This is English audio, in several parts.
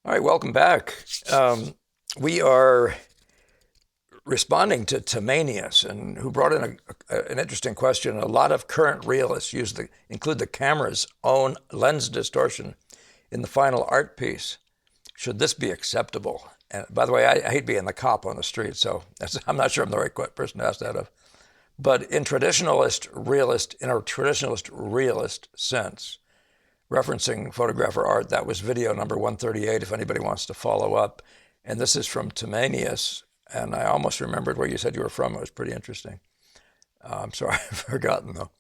All right, welcome back. We are responding to Tamanius, and who brought in an interesting question. A lot of current realists include the camera's own lens distortion in the final art piece. Should this be acceptable? And by the way, I hate being the cop on the street, so I'm not sure I'm the right person to ask that of. But in a traditionalist realist sense, referencing photographer art. That was video number 138, if anybody wants to follow up. And this is from Tamanius. And I almost remembered where you said you were from. It was pretty interesting. I'm sorry, I've forgotten though.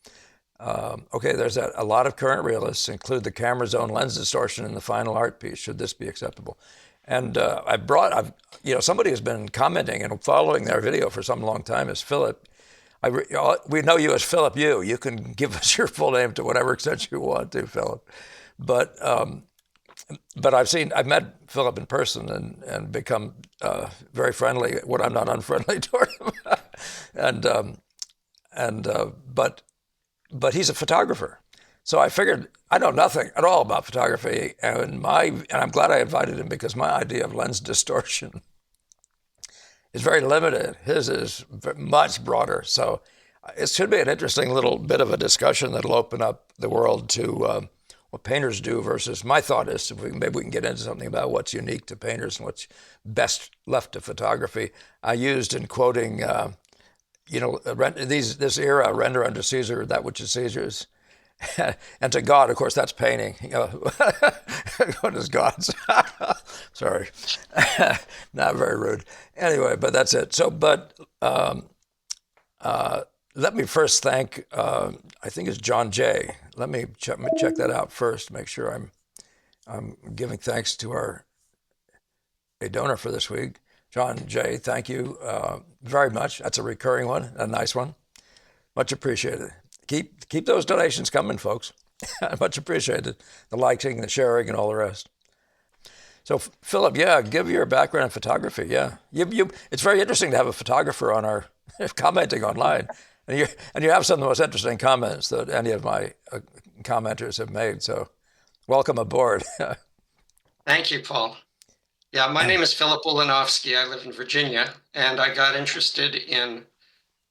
Okay, there's a lot of current realists include the camera's own lens distortion in the final art piece. Should this be acceptable? And somebody has been commenting and following their video for some long time is Philip. We know you as Philip U. You can give us your full name to whatever extent you want to, Philip. But I've met Philip in person and become very friendly when I'm not unfriendly toward him. and and but he's a photographer, so I figured I know nothing at all about photography, and I'm glad I invited him because my idea of lens distortion is very limited. His is much broader. So it should be an interesting little bit of a discussion that'll open up the world to what painters do versus my thought is maybe we can get into something about what's unique to painters and what's best left to photography. I used in quoting, this era, render unto Caesar that which is Caesar's. And to God, of course, that's painting. What is God's? Sorry, not very rude. Anyway, but that's it. Let me first thank. I think it's John Jay. Let me check that out first. Make sure I'm giving thanks to a donor for this week, John Jay. Thank you very much. That's a recurring one, a nice one. Much appreciated. Keep those donations coming, folks. Much appreciated. The liking, the sharing, and all the rest. So, Philip, yeah, give your background in photography. Yeah, it's very interesting to have a photographer on our commenting online, and you have some of the most interesting comments that any of my commenters have made. So, welcome aboard. Thank you, Paul. Yeah, my name is Philip Ulanowsky. I live in Virginia, and I got interested in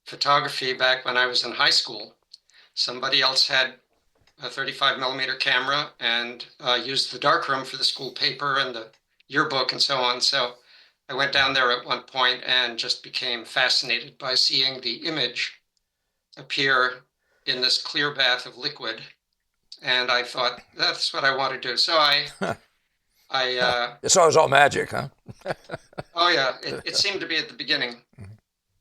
photography back when I was in high school. Somebody else had a 35 millimeter camera and used the darkroom for the school paper and the yearbook and so on. So I went down there at one point and just became fascinated by seeing the image appear in this clear bath of liquid. And I thought, that's what I want to do. So I So it was all magic, huh? oh yeah, it seemed to be at the beginning.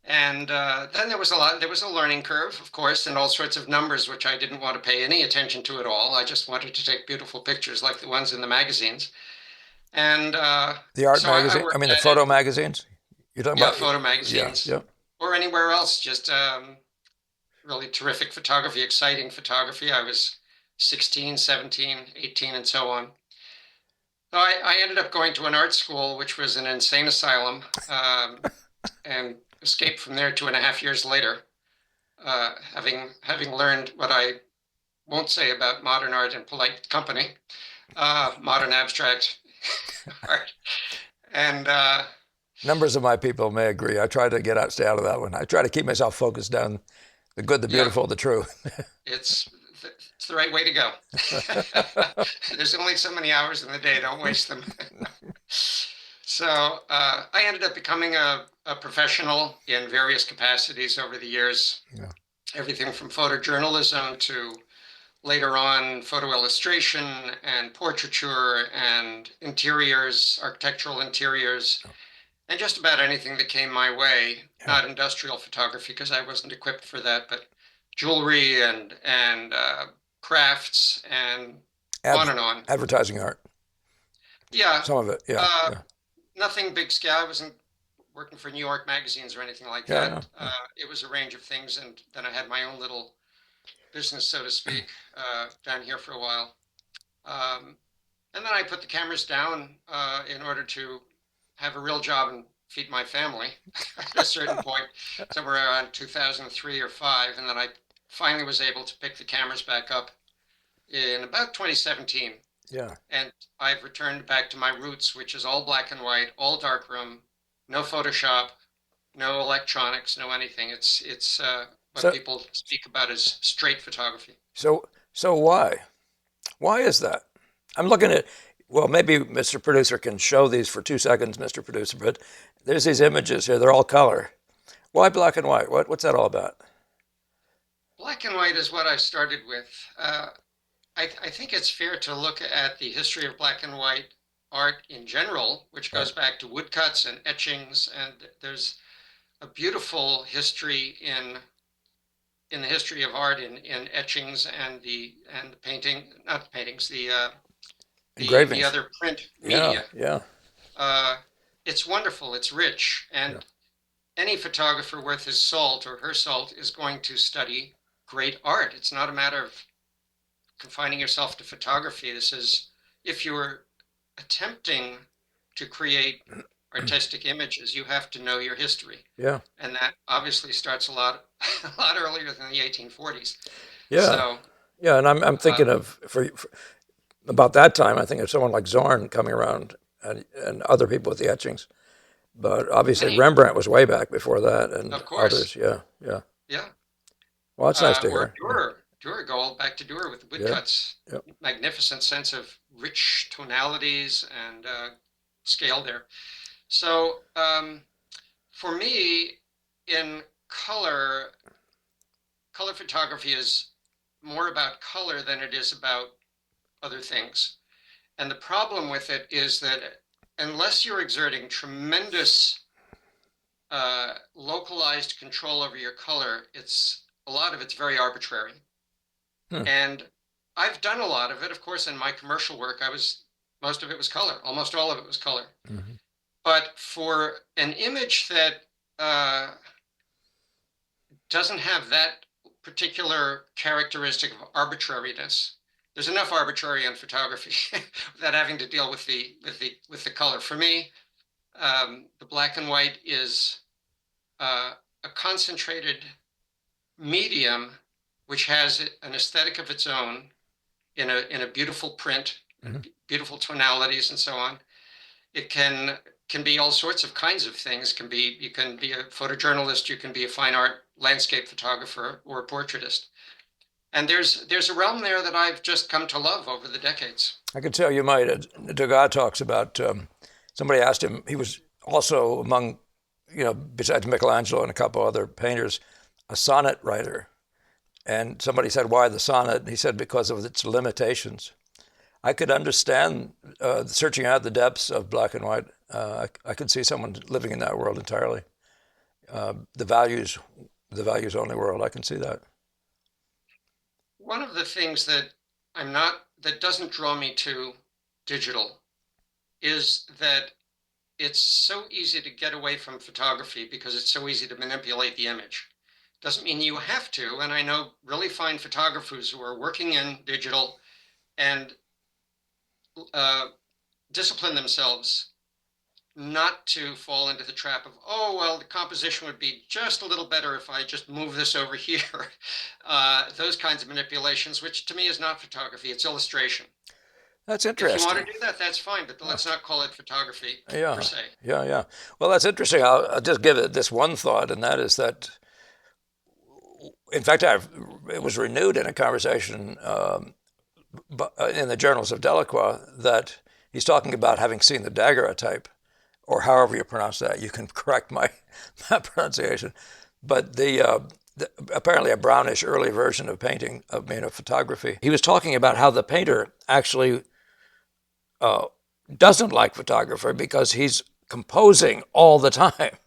And then there was a learning curve, of course, and all sorts of numbers, which I didn't want to pay any attention to at all. I just wanted to take beautiful pictures like the ones in the magazines. And The art so I magazine. I worked mean, the at it, photo magazines. You're talking yeah, about, photo yeah, magazines yeah. or anywhere else, just really terrific photography, exciting photography. I was 16, 17, 18, and so on. So I ended up going to an art school, which was an insane asylum, and escaped from there 2.5 years later, having learned what I won't say about modern art in polite company, modern abstract art, and Numbers of my people may agree. I try to stay out of that one. I try to keep myself focused on the good, the yeah, beautiful, the true. it's it's the right way to go. There's only so many hours in the day; don't waste them. So I ended up becoming a professional in various capacities over the years, Yeah. everything from photojournalism to later on photo illustration and portraiture and interiors, architectural interiors, and just about anything that came my way. Yeah. Not industrial photography because I wasn't equipped for that, but jewelry and crafts and on Ad- and on. Advertising art. Yeah, Some of it. Yeah. uh, Yeah. nothing big scale. I wasn't working for New York magazines or anything like Yeah. Yeah. that. It was a range of things, and then I had my own little business, so to speak, down here for a while. Um, and then I put the cameras down in order to have a real job and feed my family at a certain point, somewhere around 2003 or five. And then I finally was able to pick the cameras back up in about 2017. Yeah. And I've returned back to my roots, which is all black and white, all darkroom, no Photoshop, no electronics, no anything. It's what So people speak about as straight photography. so why? Why is that? I'm looking at, well, maybe Mr. Producer can show these for 2 seconds, Mr. Producer, but there's these images here. They're all color. Why black and white? What's that all about? Black and white is what I started with. I think it's fair to look at the history of black and white art in general, which Right. goes back to woodcuts and etchings, and there's a beautiful history in the history of art in etchings and the painting, not the paintings, the Engravings. other print Yeah, media. yeah, Uh, it's wonderful, it's rich, yeah, and any photographer worth his salt or her salt is going to study great art. It's not a matter of confining yourself to photography. This is if you're attempting to create artistic images, you have to know your history. yeah, And that obviously starts a lot a lot earlier than the 1840s. yeah, So yeah. And I'm uh, thinking of for about that time. I think of someone like Zorn coming around and other people with the etchings. But obviously many, Rembrandt was way back before that, and of others. course, Yeah, yeah. yeah. Well, that's nice to Or hear. Yeah, Dürer, go all back to Dürer with the yeah, woodcuts. yeah. Magnificent sense of rich tonalities and scale there. So for me, in color, color photography is more about color than it is about other things. And the problem with it is that unless you're exerting tremendous localized control over your color, it's a lot of it's very arbitrary. Hmm. And I've done a lot of it. Of course, in my commercial work, I was most of it was color. Almost all of it was color. Hmm. But for an image that doesn't have that particular characteristic of arbitrariness, there's enough arbitrary in photography without having to deal with the color. For me, the black and white is a concentrated medium which has an aesthetic of its own in a beautiful print, Hmm. beautiful tonalities, and so on. It can be all sorts of kinds of things. Can be you can be a photojournalist, you can be a fine art landscape photographer, or a portraitist. And there's a realm there that I've just come to love over the decades. I could tell you might. Degas talks about. Somebody asked him. He was also among, besides Michelangelo and a couple other painters, a sonnet writer. And somebody said, "Why the sonnet?" And he said, "Because of its limitations." I could understand searching out the depths of black and white. I could see someone living in that world entirely. The values, the values only world. I can see that. One of the things that I'm not that doesn't draw me to digital is that it's so easy to get away from photography because it's so easy to manipulate the image. Doesn't mean you have to. And I know really fine photographers who are working in digital and uh, discipline themselves not to fall into the trap of, oh, well, the composition would be just a little better if I just move this over here. Those kinds of manipulations, which to me is not photography, it's illustration. That's If you want interesting. to do that, that's fine, but Yeah, let's not call it photography per yeah, se. yeah, yeah. Well, that's interesting. I'll just give it this one thought, and that is that, in fact, it was renewed in a conversation in the journals of Delacroix that he's talking about having seen the daguerreotype, or however you pronounce that. You can correct my pronunciation, but apparently a brownish early version of painting, of photography. He was talking about how the painter actually uh, doesn't like photography because he's composing all the time,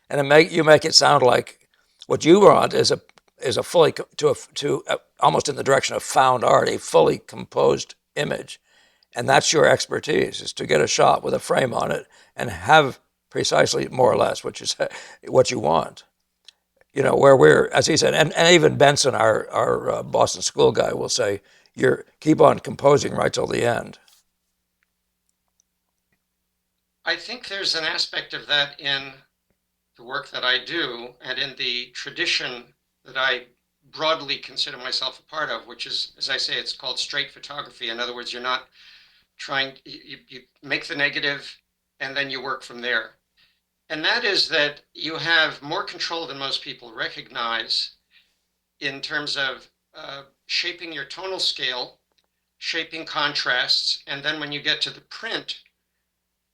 and you make it sound like what you want is a fully to almost in the direction of found art, a fully composed image, and that's your expertise is to get a shot with a frame on it and have precisely more or less what you want. Where we're, as he said, and even Benson, our Boston School guy, will say, "You keep on composing right till the end." I think there's an aspect of that in the work that I do and in the tradition that I broadly consider myself a part of, which is, as I say, it's called straight photography. In other words, you're not trying, you make the negative and then you work from there. And that is that you have more control than most people recognize in terms of shaping your tonal scale, shaping contrasts, and then when you get to the print,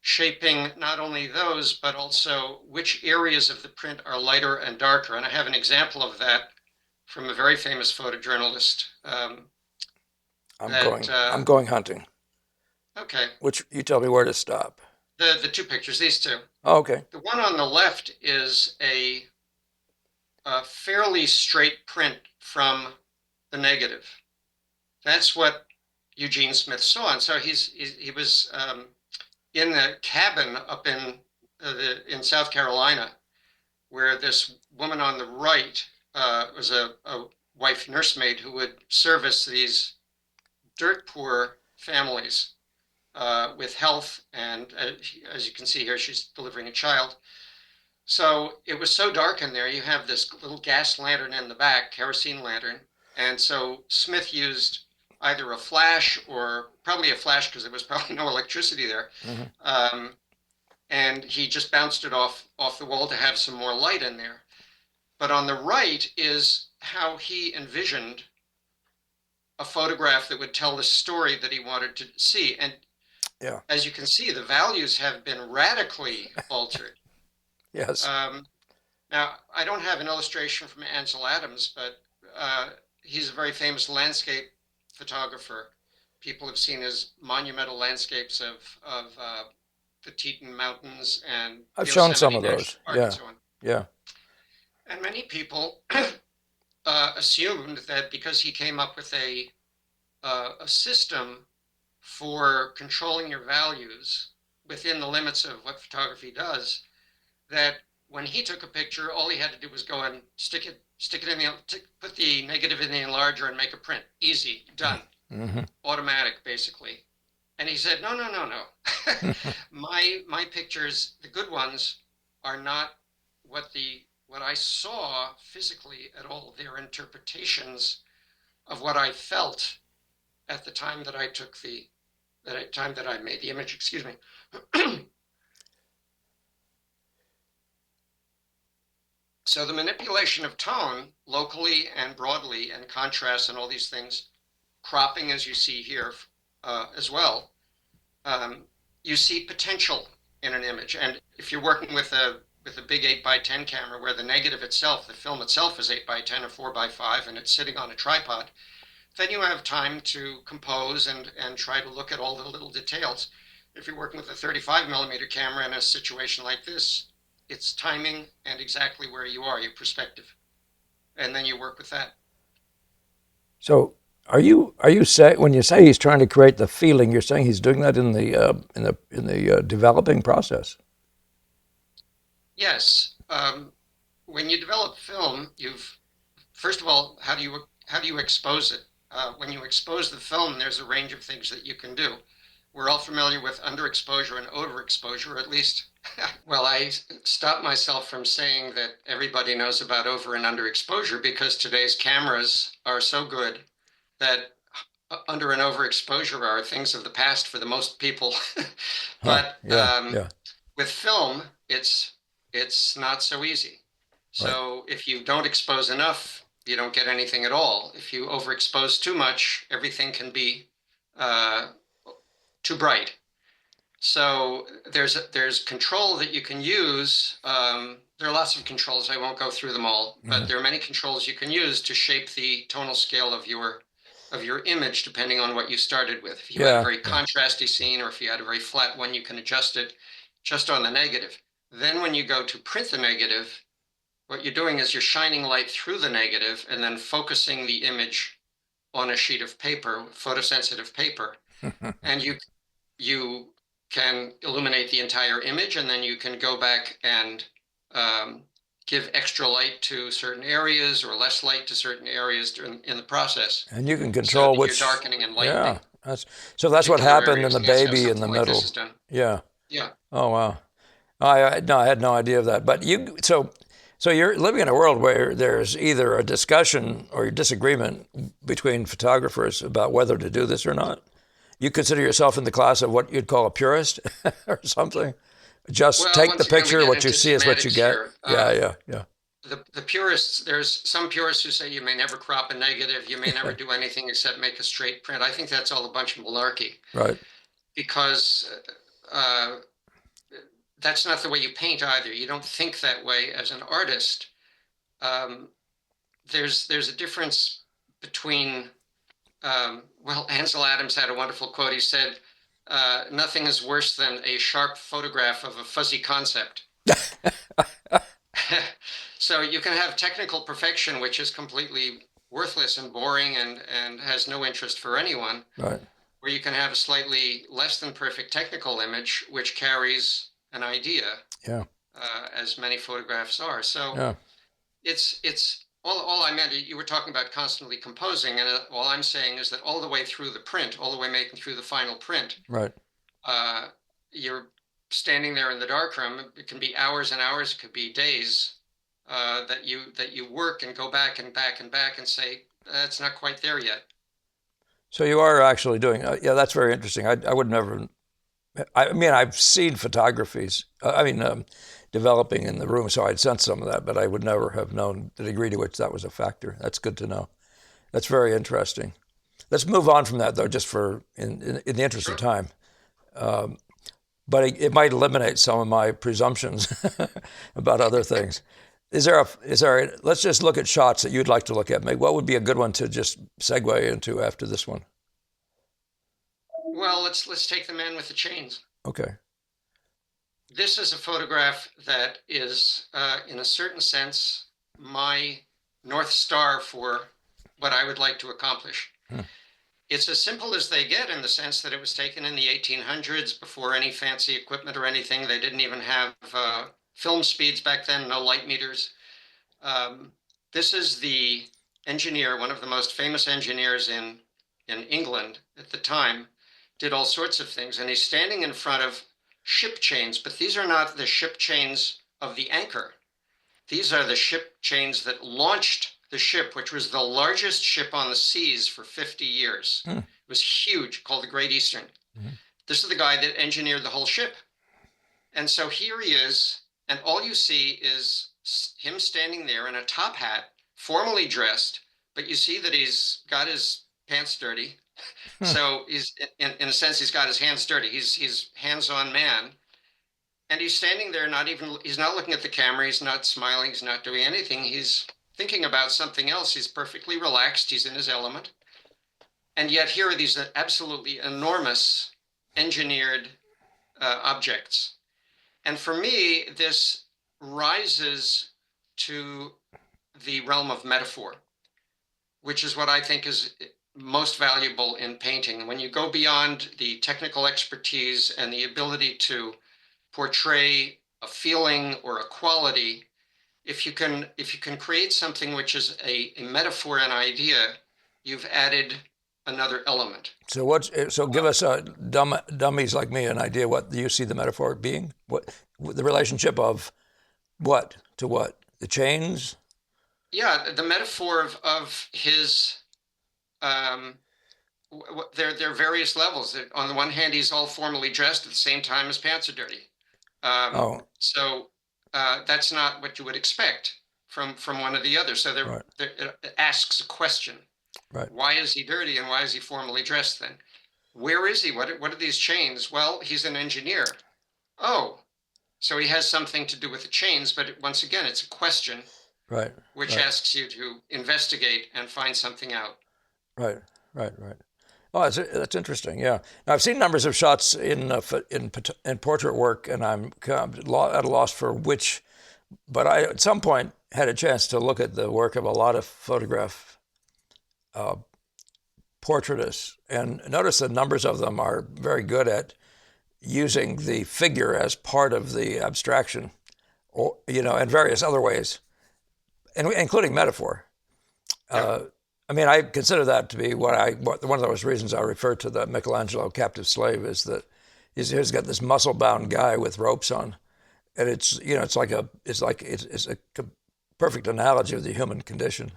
shaping not only those, but also which areas of the print are lighter and darker. And I have an example of that from a very famous photojournalist. I'm That going. I'm going hunting. Okay, Which you tell me where to stop. the two pictures, these two. Oh, okay. The one on the left is a fairly straight print from the negative. That's what Eugene Smith saw, and so he was in the cabin up in South Carolina, where this woman on the right was a wife nursemaid who would service these dirt poor families with health, and as you can see here, she's delivering a child. So it was so dark in there. You have this little gas lantern in the back, kerosene lantern, and so Smith used either a flash or probably a flash because there was probably no electricity there. Mm-hmm. And he just bounced it off the wall to have some more light in there. But on the right is how he envisioned a photograph that would tell the story that he wanted to see. And Yeah. as you can see, the values have been radically altered. Yes. Now, I don't have an illustration from Ansel Adams, but he's a very famous landscape photographer. People have seen his monumental landscapes of the Teton Mountains and I've shown some Yosemite of National those. Park and Yeah. so on. Yeah. And many people assumed that because he came up with a system for controlling your values within the limits of what photography does, that when he took a picture, all he had to do was go and stick it in put the negative in the enlarger and make a print. Easy, done, Mm-hmm. automatic, basically. And he said, no, no, no, no. My pictures, the good ones, are not what I saw physically at all. They're interpretations of what I felt at the time that I took the time that I made the image. Excuse me. So the manipulation of tone locally and broadly and contrast and all these things, cropping as you see here as well, you see potential in an image. And if you're working with a big 8x10 camera where the negative itself, the film itself is 8x10 or 4x5 and it's sitting on a tripod, then you have time to compose and try to look at all the little details. If you're working with a 35mm camera in a situation like this, it's timing and exactly where you are, your perspective, and then you work with that. So are you say when you say he's trying to create the feeling, you're saying he's doing that in the developing process? Yes, when you develop film, you've first of all, how do you expose it? When you expose the film, there's a range of things that you can do. We're all familiar with underexposure and overexposure, or at least. Well, I stopped myself from saying that everybody knows about over and underexposure because today's cameras are so good that under and overexposure are things of the past for the most people. Huh. But Yeah. Yeah. with film, it's not so easy. Right. So if you don't expose enough, you don't get anything at all. If you overexpose too much, everything can be uh, too bright. So there's control that you can use. There are lots of controls. I won't go through them all, Mm-hmm. but there are many controls you can use to shape the tonal scale of your image, depending on what you started with. If you had a very contrasty scene, or if you had a very flat one, you can adjust it just on the negative. Then when you go to print the negative, what you're doing is you're shining light through the negative and then focusing the image on a sheet of paper, photosensitive paper, and you can illuminate the entire image, and then you can go back and give extra light to certain areas or less light to certain areas in the process. And you can So control that you're which. darkening and Yeah. lightening That's what particular happened in areas, the and that's how baby in something the like this middle. is done. Yeah. Yeah. Oh wow. No, I had no idea of that. But you so So you're living in a world where there's either a discussion or a disagreement between photographers about whether to do this or not. You consider yourself in the class of what you'd call a purist or something? Just Well, take the once again, we picture, get what you into see is what you semantics get. here. Yeah, yeah, yeah. The purists, there's some purists who say you may never crop a negative, you may never do anything except make a straight print. I think that's all a bunch of malarkey Right. because uh, that's not the way you paint either. You don't think that way as an artist. Um, there's a difference between well, Ansel Adams had a wonderful quote. He said, "Nothing is worse than a sharp photograph of a fuzzy concept." So you can have technical perfection, which is completely worthless and boring and has no interest for anyone, Right. or you can have a slightly less than perfect technical image, which carries an idea, Yeah. as many photographs are. So Yeah. it's all I meant. You were talking about constantly composing, and all I'm saying is that all the way through the print, all the way making through the final print, Right. uh, you're standing there in the darkroom. It can be hours and hours. It could be days that you work and go back and back and back and say it's not quite there yet. So you are actually doing, yeah, that's very interesting. I would never, I mean, I've seen photographies, developing in the room, so I'd sensed some of that, but I would never have known the degree to which that was a factor. That's good to know. That's very interesting. Let's move on from that, though, just in the interest of Sure. time. But it might eliminate some of my presumptions about other things. Let's just look at shots that you'd like to look at. Maybe what would be a good one to just segue into after this one? Well, let's take the man with the chains. Okay. This is a photograph that is, in a certain sense, my North Star for what I would like to accomplish. Hmm. It's as simple as they get in the sense that it was taken in the 1800s before any fancy equipment or anything. They didn't even have film speeds back then, no light meters. This is the engineer, one of the most famous engineers in England at the time, did all sorts of things. And he's standing in front of ship chains, but these are not the ship chains of the anchor. These are the ship chains that launched the ship, which was the largest ship on the seas for 50 years. Hmm. It was huge, called the Great Eastern. Mm-hmm. This is the guy that engineered the whole ship. And so here he is, and all you see is him standing there in a top hat, formally dressed, but you see that he's got his pants dirty. So he's, in a sense, he's got his hands dirty. He's hands-on man. And he's standing there, he's not looking at the camera. He's not smiling. He's not doing anything. He's thinking about something else. He's perfectly relaxed. He's in his element. And yet here are these absolutely enormous engineered objects. And for me, this rises to the realm of metaphor, which is what I think is most valuable in painting. When you go beyond the technical expertise and the ability to portray a feeling or a quality, if you can create something which is a metaphor, an idea, you've added another element. So give us dummies like me an idea what you see the metaphor being. What the relationship of what to what? The chains? Yeah, the metaphor of his there are various levels. On the one hand, he's all formally dressed at the same time his pants are dirty. Oh, So that's not what you would expect from one or the other. So right, it asks a question. right, Why is he dirty and why is he formally dressed then? Where is he? What are these chains? Well, he's an engineer. Oh, so he has something to do with the chains, but once again, it's a question right, which right, asks you to investigate and find something out. right, right, right. Oh, that's interesting. Yeah, now, I've seen numbers of shots in portrait work, and I'm kind of at a loss for which. But I, at some point, had a chance to look at the work of a lot of photograph portraitists, and notice the numbers of them are very good at using the figure as part of the abstraction, or in various other ways, including metaphor. Yeah. I mean, I consider that to be one of those reasons I refer to the Michelangelo captive slave is that he's got this muscle-bound guy with ropes on, and it's perfect analogy of the human condition.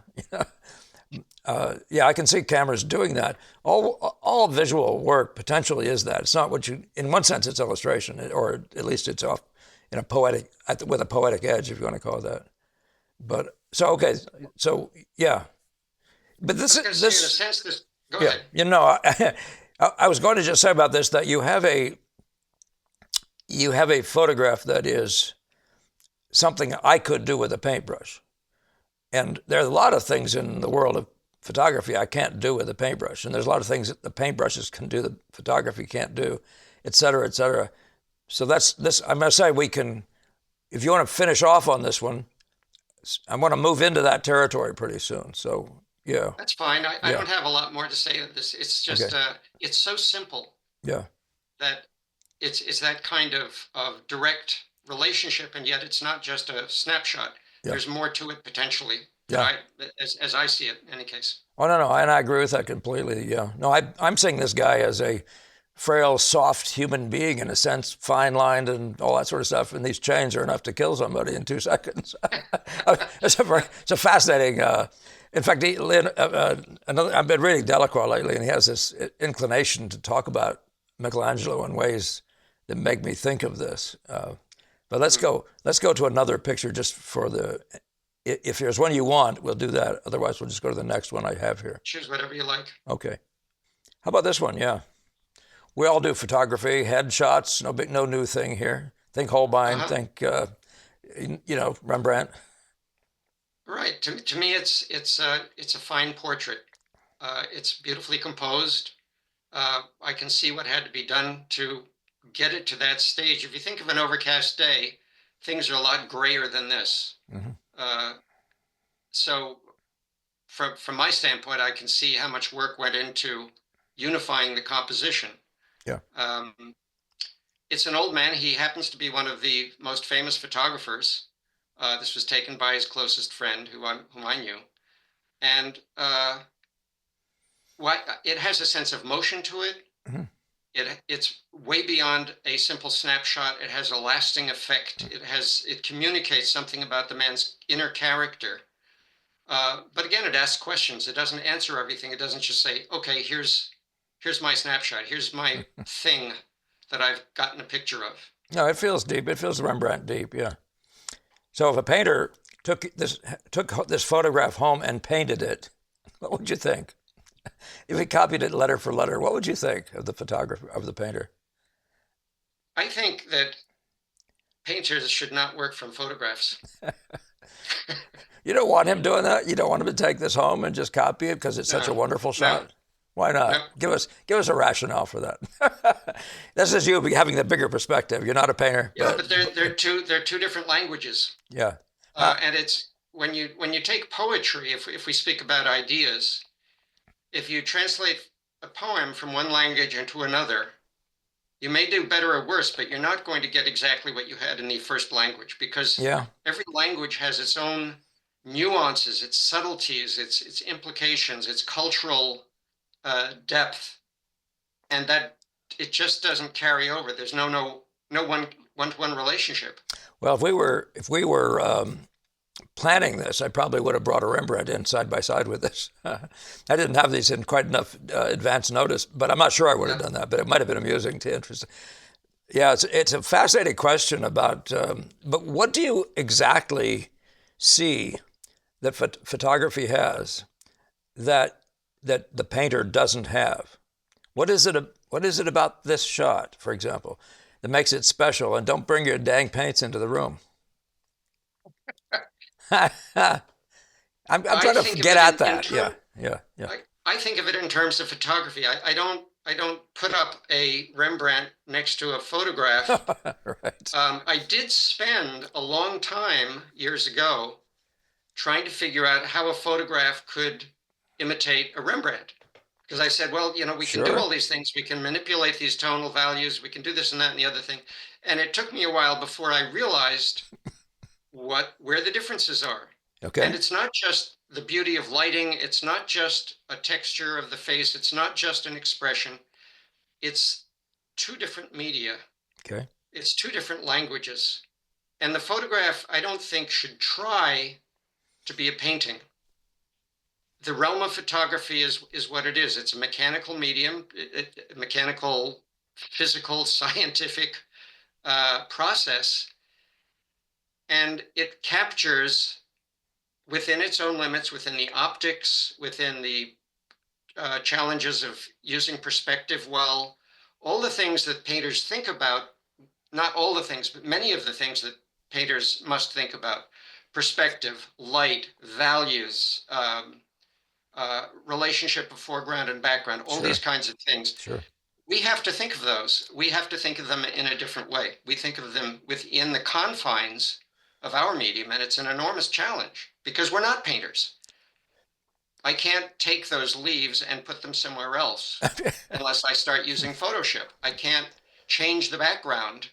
Yeah, I can see cameras doing that. All visual work potentially is that. It's not what you, in one sense, it's illustration, or at least it's off in a poetic, with a poetic edge, if you want to call it that. But so okay, so yeah, but I was going to say, in a this sense, this. Go yeah, ahead. I was going to just say about this that you have a photograph that is something I could do with a paintbrush. And there are a lot of things in the world of photography I can't do with a paintbrush. And there's a lot of things that the paintbrushes can do that photography can't do, et cetera, et cetera. So that's this. I'm going to say we can, if you want to finish off on this one, I want to move into that territory pretty soon. So yeah, That's fine. I yeah, don't have a lot more to say of this. It's okay, just it's so simple yeah, that it's that kind of direct relationship, and yet it's not just a snapshot. yeah, There's more to it potentially that yeah. as I see it, in any case. Oh no, no, and I agree with that completely. Yeah, no, I'm seeing this guy as a frail, soft human being in a sense, fine lined and all that sort of stuff. And these chains are enough to kill somebody in 2 seconds. It's a fascinating. In fact, I've been reading Delacroix lately, and he has this inclination to talk about Michelangelo in ways that make me think of this. But let's Mhm. go. Let's go to another picture just for the. If there's one you want, we'll do that. Otherwise, we'll just go to the next one I have here. Choose whatever you like. Okay. How about this one? Yeah. We all do photography, headshots, no new thing here. Think Holbein, Uh-huh. think, Rembrandt. Right. To me, it's a fine portrait. It's beautifully composed. I can see what had to be done to get it to that stage. If you think of an overcast day, things are a lot grayer than this. Mm-hmm. Uh, so from my standpoint, I can see how much work went into unifying the composition. Yeah, Um, it's an old man. He happens to be one of the most famous photographers. This was taken by his closest friend, whom I knew, and it has a sense of motion to it. mm-hmm. It's way beyond a simple snapshot. It has a lasting effect. It communicates something about the man's inner character. But again, it asks questions. It doesn't answer everything. It doesn't just say, "Okay, here's my snapshot. Here's my thing that I've gotten a picture of." No, it feels deep. It feels Rembrandt deep. Yeah. So if a painter took this photograph home and painted it, what would you think? If he copied it letter for letter, what would you think of the photographer of the painter? I think that painters should not work from photographs. You don't want him doing that. You don't want him to take this home and just copy it because it's such a No, wonderful no, shot. Why not? no. Give us a rationale for that. This is you having the bigger perspective. You're not a painter, Yeah, but but they're two different languages. yeah. How, And it's when you take poetry, if we speak about ideas, if you translate a poem from one language into another, you may do better or worse, but you're not going to get exactly what you had in the first language because yeah. every language has its own nuances, its subtleties, its implications, its cultural depth, and that it just doesn't carry over. There's no one-to-one relationship. Well, if we were planning this, I probably would have brought a Rembrandt in side by side with this. I didn't have these in quite enough advance notice, but I'm not sure I would have Yeah. done that. But it might have been amusing to interest. Yeah, it's a fascinating question about. But what do you exactly see that photography has that the painter doesn't have? What is it? What is it about this shot, for example, that makes it special? And don't bring your dang paints into the room. I'm I trying to think of get it at in that. Yeah, term. yeah, yeah. I think of it in terms of photography. I don't put up a Rembrandt next to a photograph. Right. I did spend a long time years ago trying to figure out how a photograph could imitate a Rembrandt. Because I said, well, we can do Sure. all these things. We can manipulate these tonal values. We can do this and that and the other thing. And it took me a while before I realized where the differences are. And Okay. it's not just the beauty of lighting. It's not just a texture of the face. It's not just an expression. It's two different media. Okay. It's two different languages. And the photograph, I don't think, should try. to be a painting. The realm of photography is what it is. It's a mechanical medium, mechanical, physical, scientific process, and it captures within its own limits, within the optics, within the challenges of using perspective well, all the things that painters think about, not all the things, but many of the things that painters must think about: perspective, light, values, relationship of foreground and background, all these Sure, kinds of things. sure. We have to think of those. We have to think of them in a different way. We think of them within the confines of our medium, and it's an enormous challenge because we're not painters. I can't take those leaves and put them somewhere else unless I start using Photoshop. I can't change the background.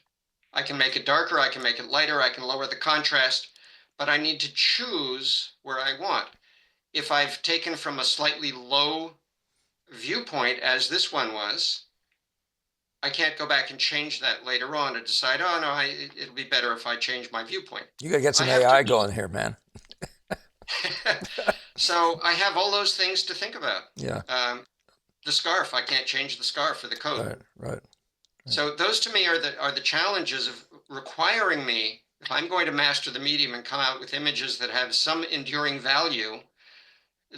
I can make it darker, I can make it lighter, I can lower the contrast, but I need to choose where I want. If I've taken from a slightly low viewpoint, as this one was, I can't go back and change that later on and decide, oh no, it'll be better if I change my viewpoint. You got to get I some have to AI be. going here, man. So I have all those things to think about. Yeah, The scarf, I can't change the scarf or the coat. right, right. So those to me are the challenges of requiring me, if I'm going to master the medium and come out with images that have some enduring value,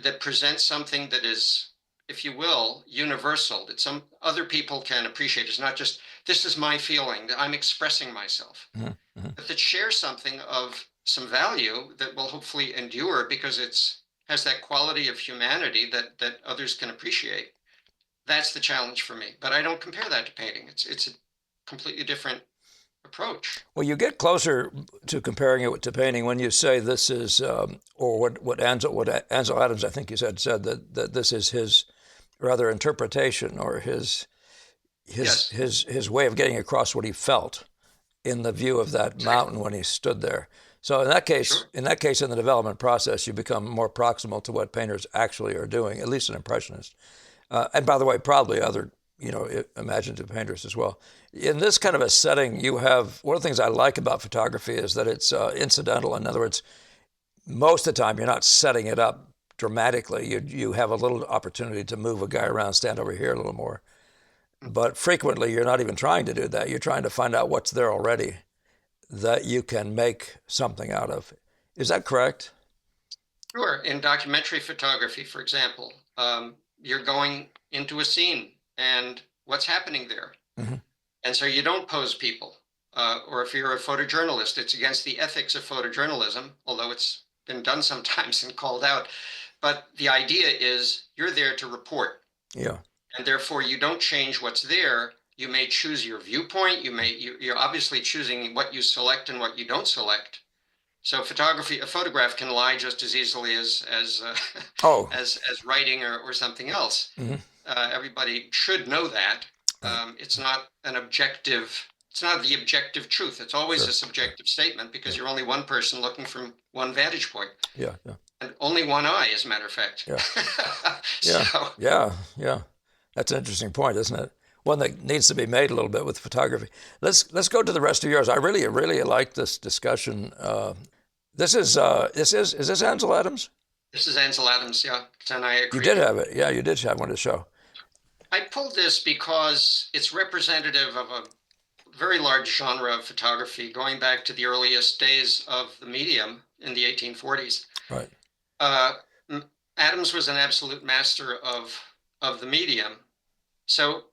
that present something that is, if you will, universal, that some other people can appreciate. It's not just, this is my feeling, that I'm expressing myself, Mm-hmm. but that shares something of some value that will hopefully endure because it's has that quality of humanity that others can appreciate. That's the challenge for me. But I don't compare that to painting. It's a completely different approach. Well, you get closer to comparing it to painting when you say this is, or what Ansel Adams, I think you said that this is his rather interpretation or Yes, his way of getting across what he felt in the view of that exactly. mountain when he stood there. So in that case, Sure. in that case, in the development process, you become more proximal to what painters actually are doing, at least an impressionist. And by the way, probably other, imaginative painters as well. In this kind of a setting, you have one of the things I like about photography is that it's incidental. In other words, most of the time you're not setting it up dramatically. You have a little opportunity to move a guy around, stand over here a little more. But frequently you're not even trying to do that. You're trying to find out what's there already that you can make something out of. Is that correct? Sure. In documentary photography, for example, you're going into a scene and what's happening there. Mm-hmm. And so you don't pose people. Or if you're a photojournalist, it's against the ethics of photojournalism, although it's been done sometimes and called out. But the idea is you're there to report, Yeah. and therefore you don't change what's there. You may choose your viewpoint. You're obviously choosing what you select and what you don't select. So a photograph can lie just as easily as Oh. as writing or something else. Mm-hmm. Everybody should know that. Right. It's not an objective. It's not the objective truth. It's always Sure. a subjective statement Yeah. because you're only one person looking from one vantage point, Yeah. Yeah. and only one eye, as a matter of fact. Yeah. Yeah. So Yeah. Yeah. That's an interesting point, isn't it? One that needs to be made a little bit with photography. Let's go to the rest of yours. I really like this discussion. Is this Ansel Adams? this is Ansel Adams, yeah, Tenaya You did Creek. have it. Yeah, you did have one to show. I pulled this because it's representative of a very large genre of photography going back to the earliest days of the medium in the 1840s. Right. Uh, Adams was an absolute master of the medium. So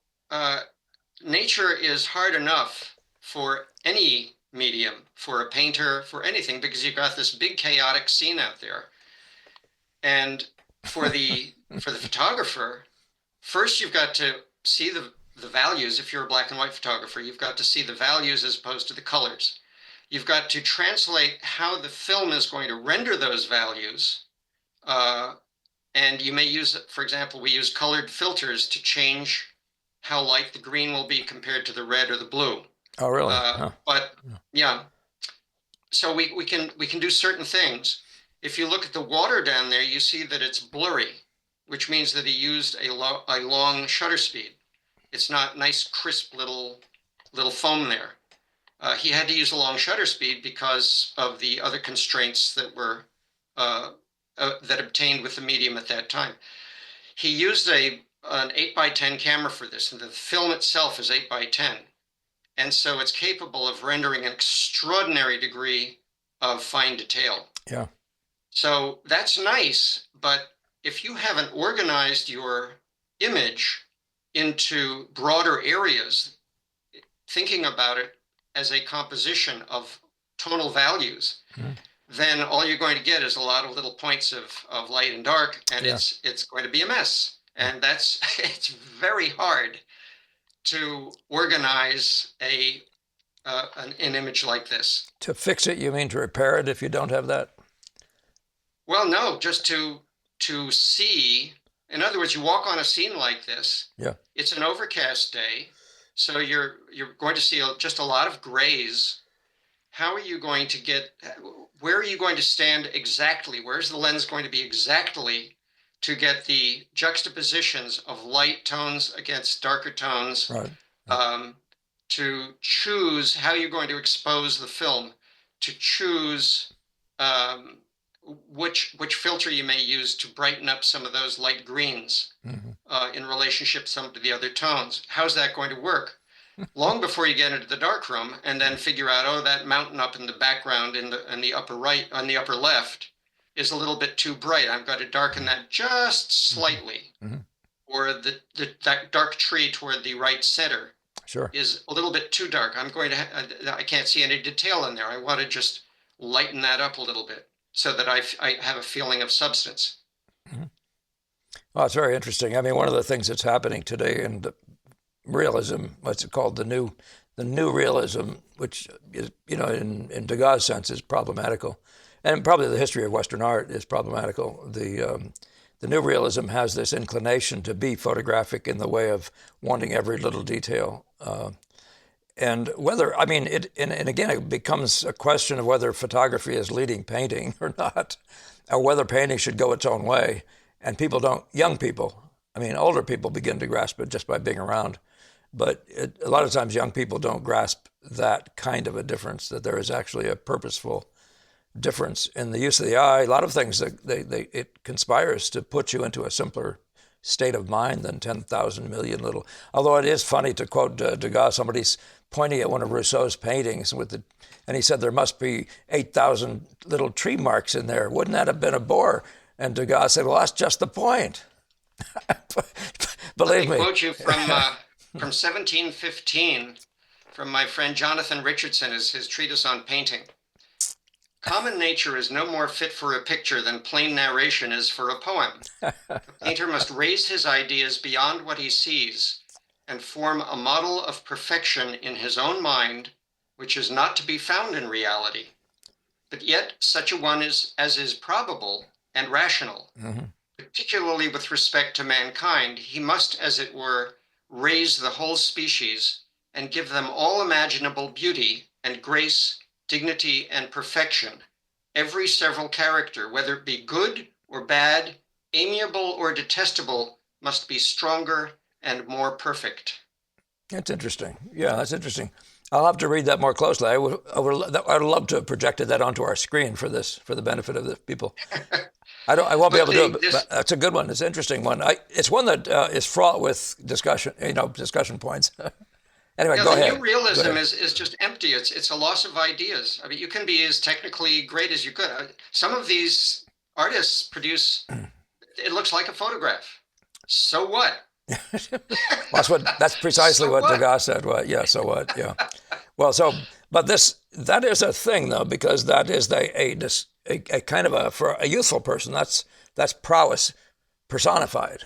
nature is hard enough for any medium, for a painter, for anything, because you've got this big chaotic scene out there. And for the photographer, first you've got to see the values. If you're a black and white photographer, you've got to see the values as opposed to the colors. You've got to translate how the film is going to render those values. And you may use, for example, we use colored filters to change how light the green will be compared to the red or the blue. Oh, really? Oh, But yeah, so we can do certain things. If you look at the water down there, you see that it's blurry, which means that he used a long shutter speed. It's not nice, crisp little foam there. He had to use a long shutter speed because of the other constraints that were that obtained with the medium at that time. He used an 8x10 camera for this, and the film itself is 8x10. And so it's capable of rendering an extraordinary degree of fine detail. Yeah. So that's nice, but if you haven't organized your image into broader areas, thinking about it as a composition of tonal values, then all you're going to get is a lot of little points of light and dark, and Yeah. it's going to be a mess. And that's it's very hard to organize an image like this. To fix it, you mean to repair it if you don't have that? Well, no, just to see. In other words, you walk on a scene like this. Yeah. It's an overcast day, so you're going to see just a lot of grays. How are you going to get? Where are you going to stand exactly? Where's the lens going to be exactly to get the juxtapositions of light tones against darker tones? Right. To choose how you're going to expose the film, to choose which filter you may use to brighten up some of those light greens in relationship to some of the other tones. How's that going to work? Long before you get into the dark room, and then figure out, oh, that mountain up in the background in the upper right, on the upper left, is a little bit too bright. I've got to darken that just slightly. Or that dark tree toward the right center Sure. is a little bit too dark. I can't see any detail in there. I want to just lighten that up a little bit so that I have a feeling of substance. Well, it's very interesting. I mean, one of the things that's happening today in the realism, what's it called, the new realism, which is, in Degas' sense, is problematical, and probably the history of Western art is problematical. The new realism has this inclination to be photographic in the way of wanting every little detail. And whether, I mean, and again, it becomes a question of whether photography is leading painting or not, or whether painting should go its own way. And young people, I mean, older people begin to grasp it just by being around. But a lot of times young people don't grasp that kind of a difference, that there is actually a purposeful difference in the use of the eye. A lot of things that it conspires to put you into a simpler state of mind than 10,000 million little. Although it is funny to quote Degas, somebody's pointing at one of Rousseau's paintings and he said there must be 8,000 little tree marks in there. Wouldn't that have been a bore? And Degas said, well, that's just the point. Believe me. Let me quote you from 1715 from my friend Jonathan Richardson, his treatise on painting. Common nature is no more fit for a picture than plain narration is for a poem. The painter must raise his ideas beyond what he sees and form a model of perfection in his own mind, which is not to be found in reality, but yet such a one as is probable and rational. Particularly with respect to mankind, he must, as it were, raise the whole species and give them all imaginable beauty and grace, dignity, and perfection. Every several character, whether it be good or bad, amiable or detestable, must be stronger and more perfect. That's interesting. Yeah, that's interesting. I'll have to read that more closely. I'd love to have projected that onto our screen for the benefit of the people. I won't be able to do it, but that's a good one. It's an interesting one. It's one that is fraught with discussion points. Anyway, go ahead. The new realism is just empty. It's a loss of ideas. I mean, you can be as technically great as you could. Some of these artists produce, it looks like a photograph. So what? That's precisely what Degas said. Well, yeah, so what? Yeah. Well, but that is a thing though, because that is a kind of for a youthful person, that's prowess personified.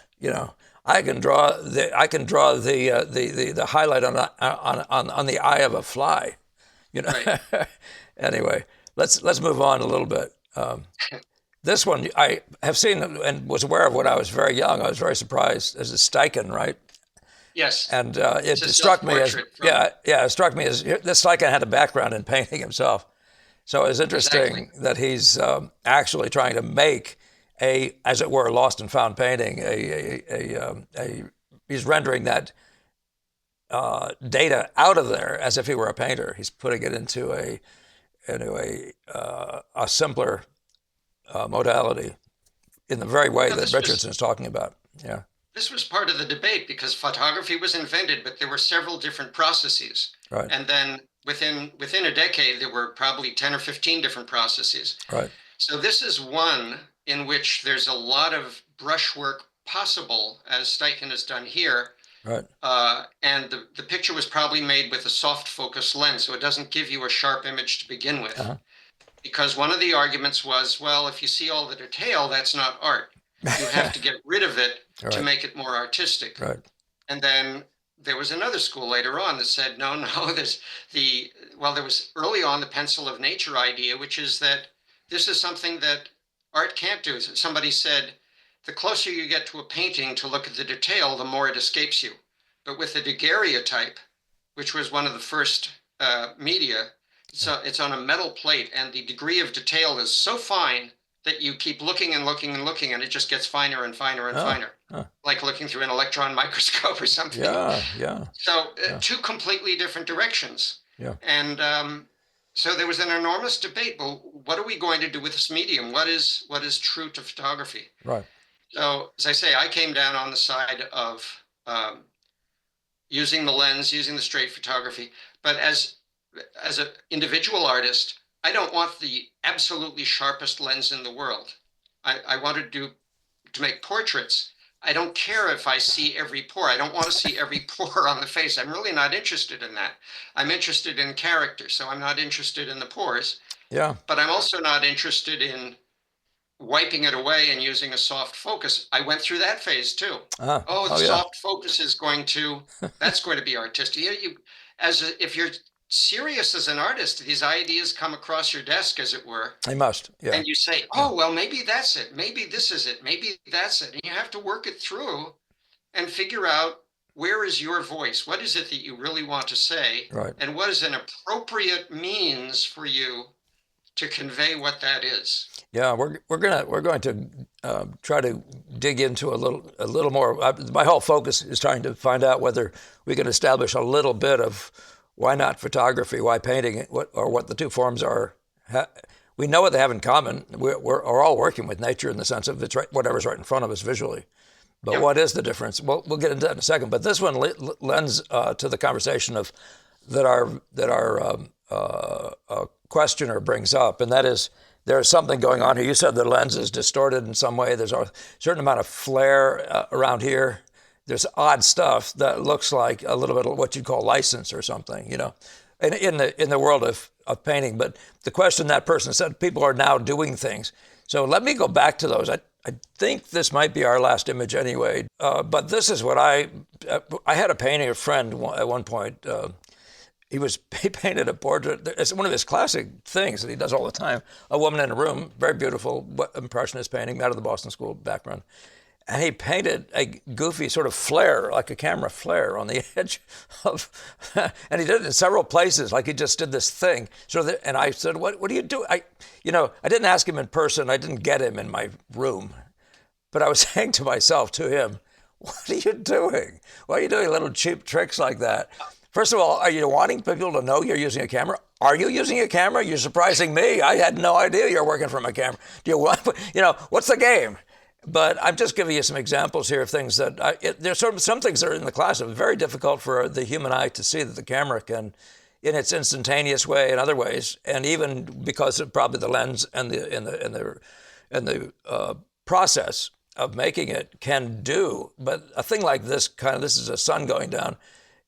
I can draw the highlight on the eye of a fly. Right. Anyway, let's move on a little bit. This one I have seen and was aware of when I was very young. I was very surprised. As a Steichen, right? Yes. And it struck me as it struck me as this Steichen had a background in painting himself. So it's interesting that he's actually trying to make as it were, lost and found painting. He's rendering that data out of there as if he were a painter. He's putting it into a simpler modality in the very way Yeah, that Richardson is talking about. Yeah, this was part of the debate because photography was invented, but there were several different processes. right, And then within a decade, there were probably 10 or 15 different processes. right, So this is one in which there's a lot of brushwork possible, as Steichen has done here. right. And the picture was probably made with a soft focus lens, so it doesn't give you a sharp image to begin with. Uh-huh. Because one of the arguments was, well, if you see all the detail, that's not art. You have to get rid of it to Right, make it more artistic. right. And then there was another school later on that said, no, no, there was early on the pencil of nature idea, which is that this is something that art can't do. Somebody said, the closer you get to a painting to look at the detail, the more it escapes you. But with the daguerreotype, which was one of the first media, it's on a metal plate, and the degree of detail is so fine that you keep looking and looking and looking, and it just gets finer and finer and Oh, finer, huh. like looking through an electron microscope or something. Yeah, yeah, So yeah, two completely different directions. yeah. And so there was an enormous debate. Well, what are we going to do with this medium? What is true to photography? Right. So as I say, I came down on the side of using the lens, using the straight photography. But as an individual artist, I don't want the absolutely sharpest lens in the world. I want to make portraits. I don't care if I see every pore. I don't want to see every pore on the face. I'm really not interested in that. I'm interested in character, so I'm not interested in the pores. Yeah. But I'm also not interested in wiping it away and using a soft focus. I went through that phase too. Uh-huh. Oh, the Oh, yeah. soft focus is that's going to be artistic. If you're serious as an artist, these ideas come across your desk, as it were, He must. Yeah. and you say, Yeah. oh, well, maybe that's it. Maybe this is it. Maybe that's it. And you have to work it through and figure out, where is your voice? What is it that you really want to say? Right. And what is an appropriate means for you to convey what that is? Yeah, we're going to try to dig into a little more. My whole focus is trying to find out whether we can establish a little bit of why not photography, why painting, what the two forms are. We know what they have in common. We're all working with nature in the sense of it's right, whatever's right in front of us visually. But Yep. what is the difference? We'll get into that in a second. But this one lends to the conversation of that our questioner brings up, and that is there's something going on here. You said the lens is distorted in some way. There's a certain amount of flare around here. There's odd stuff that looks like a little bit of what you'd call license or something, in the world of painting. But the question that person said, people are now doing things. So let me go back to those. I think this might be our last image anyway. But this is what I had a painting, a friend at one point. He painted a portrait. It's one of his classic things that he does all the time. A woman in a room, very beautiful impressionist painting, out of the Boston School background. And he painted a goofy sort of flare, like a camera flare on the edge of, and he did it in several places, like he just did this thing. And I said, what do you do? I didn't ask him in person. I didn't get him in my room. But I was saying to myself, to him, what are you doing? Why are you doing little cheap tricks like that? First of all, are you wanting people to know you're using a camera? Are you using a camera? You're surprising me. I had no idea you're working from a camera. Do you want, what's the game? But I'm just giving you some examples here of things that there's some things that are in the class that are very difficult for the human eye to see that the camera can, in its instantaneous way and other ways, and even because of probably the lens and the process of making it can do. But a thing like this this is a sun going down.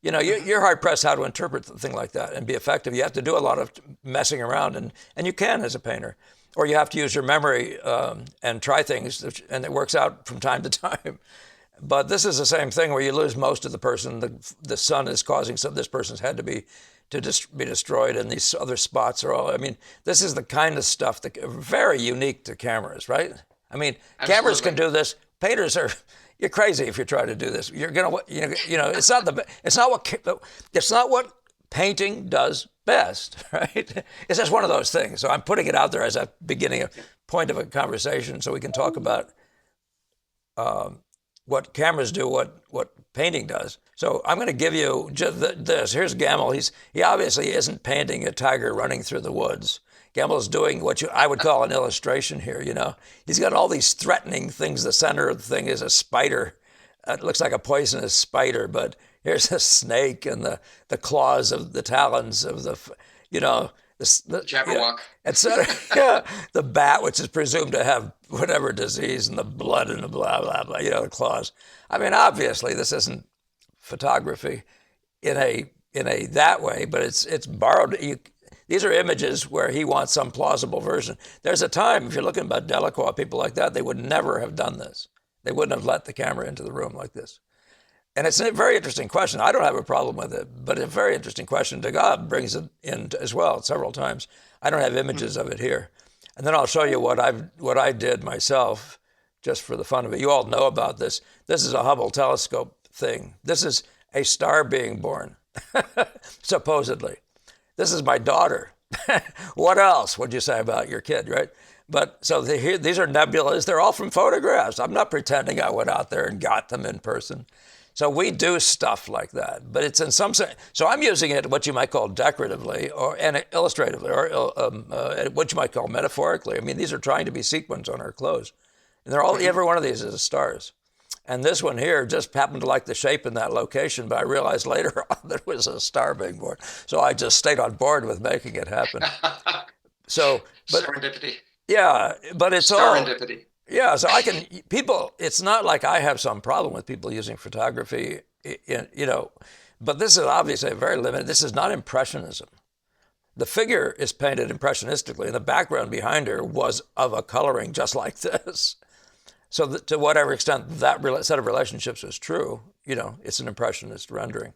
You're hard pressed how to interpret a thing like that and be effective. You have to do a lot of messing around, and you can as a painter. Or you have to use your memory and try things, and it works out from time to time. But this is the same thing where you lose most of the person. The sun is causing this person's head to be destroyed, and these other spots are all. I mean, this is the kind of stuff that very unique to cameras, right? I mean, Absolutely. Cameras can do this. Painters are. You're crazy if you try to do this. You're gonna, it's not what painting does best, right? It's just one of those things. So I'm putting it out there as a beginning, a point of a conversation, so we can talk about what cameras do, what painting does. So I'm going to give you just this. Here's Gamble. He obviously isn't painting a tiger running through the woods. Gamble's doing what I would call an illustration here. He's got all these threatening things. The center of the thing is a spider. It looks like a poisonous spider, but here's a snake and the claws of the talons of you know, Jabberwock. etc. Yeah, the bat, which is presumed to have whatever disease, and the blood and the blah blah blah. The claws. I mean, obviously, this isn't photography in a that way, but it's borrowed. These are images where he wants some plausible version. There's a time, if you're looking about Delacroix, people like that, they would never have done this. They wouldn't have let the camera into the room like this. And it's a very interesting question. I don't have a problem with it, but a very interesting question. Degas brings it in as well several times. I don't have images of it here. And then I'll show you what I did myself, just for the fun of it. You all know about this. This is a Hubble telescope thing. This is a star being born, supposedly. This is my daughter. What else would you say about your kid, right? But so these are nebulas. They're all from photographs. I'm not pretending I went out there and got them in person. So we do stuff like that, but it's in some sense. So I'm using it what you might call decoratively and illustratively, or what you might call metaphorically. I mean, these are trying to be sequins on our clothes, and every one of these is stars. And this one here just happened to like the shape in that location, but I realized later on that it was a star being born. So I just stayed on board with making it happen. So, but Serendipity. yeah, but it's all Serendipity. yeah. So it's not like I have some problem with people using photography, but this is obviously very limited. This is not Impressionism. The figure is painted impressionistically, and the background behind her was of a coloring just like this. So to whatever extent that set of relationships is true, it's an impressionist rendering.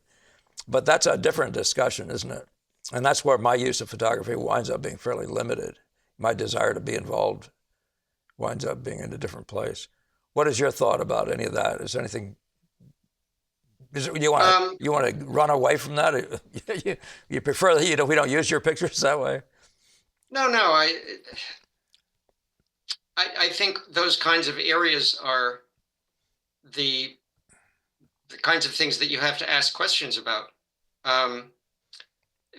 But that's a different discussion, isn't it? And that's where my use of photography winds up being fairly limited. My desire to be involved winds up being in a different place. What is your thought about any of that? Is there anything? You want to run away from that? You prefer that we don't use your pictures that way? No. I think those kinds of areas are the kinds of things that you have to ask questions about.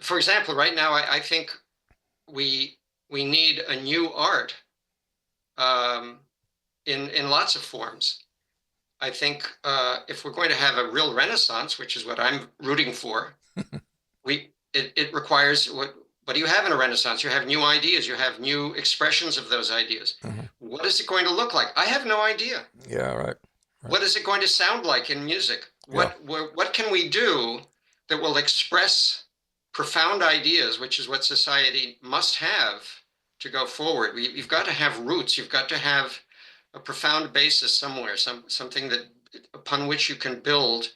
For example, right now, I think we need a new art in lots of forms. I think if we're going to have a real renaissance, which is what I'm rooting for, it requires what do you have in a renaissance? You have new ideas. You have new expressions of those ideas. Mm-hmm. What is it going to look like? I have no idea. Yeah, right. What is it going to sound like in music? What can we do that will express profound ideas, which is what society must have to go forward? You've got to have roots. You've got to have a profound basis somewhere, something that upon which you can build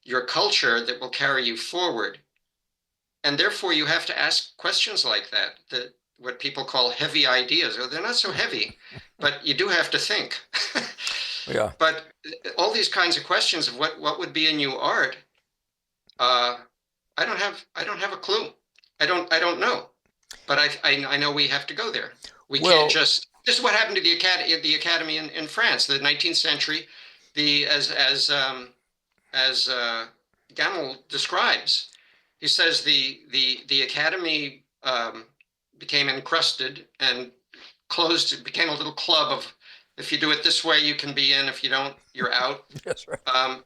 your culture that will carry you forward. And therefore, you have to ask questions like that what people call heavy ideas. Or they're not so heavy, but you do have to think. Yeah. But all these kinds of questions of what would be a new art, I don't have a clue. I don't know. But I know we have to go there. We can't just. This is what happened to the academy in France, the 19th century. As Gamel describes. He says the academy became encrusted and closed. It became a little club of, if you do it this way, you can be in. If you don't, you're out. That's right.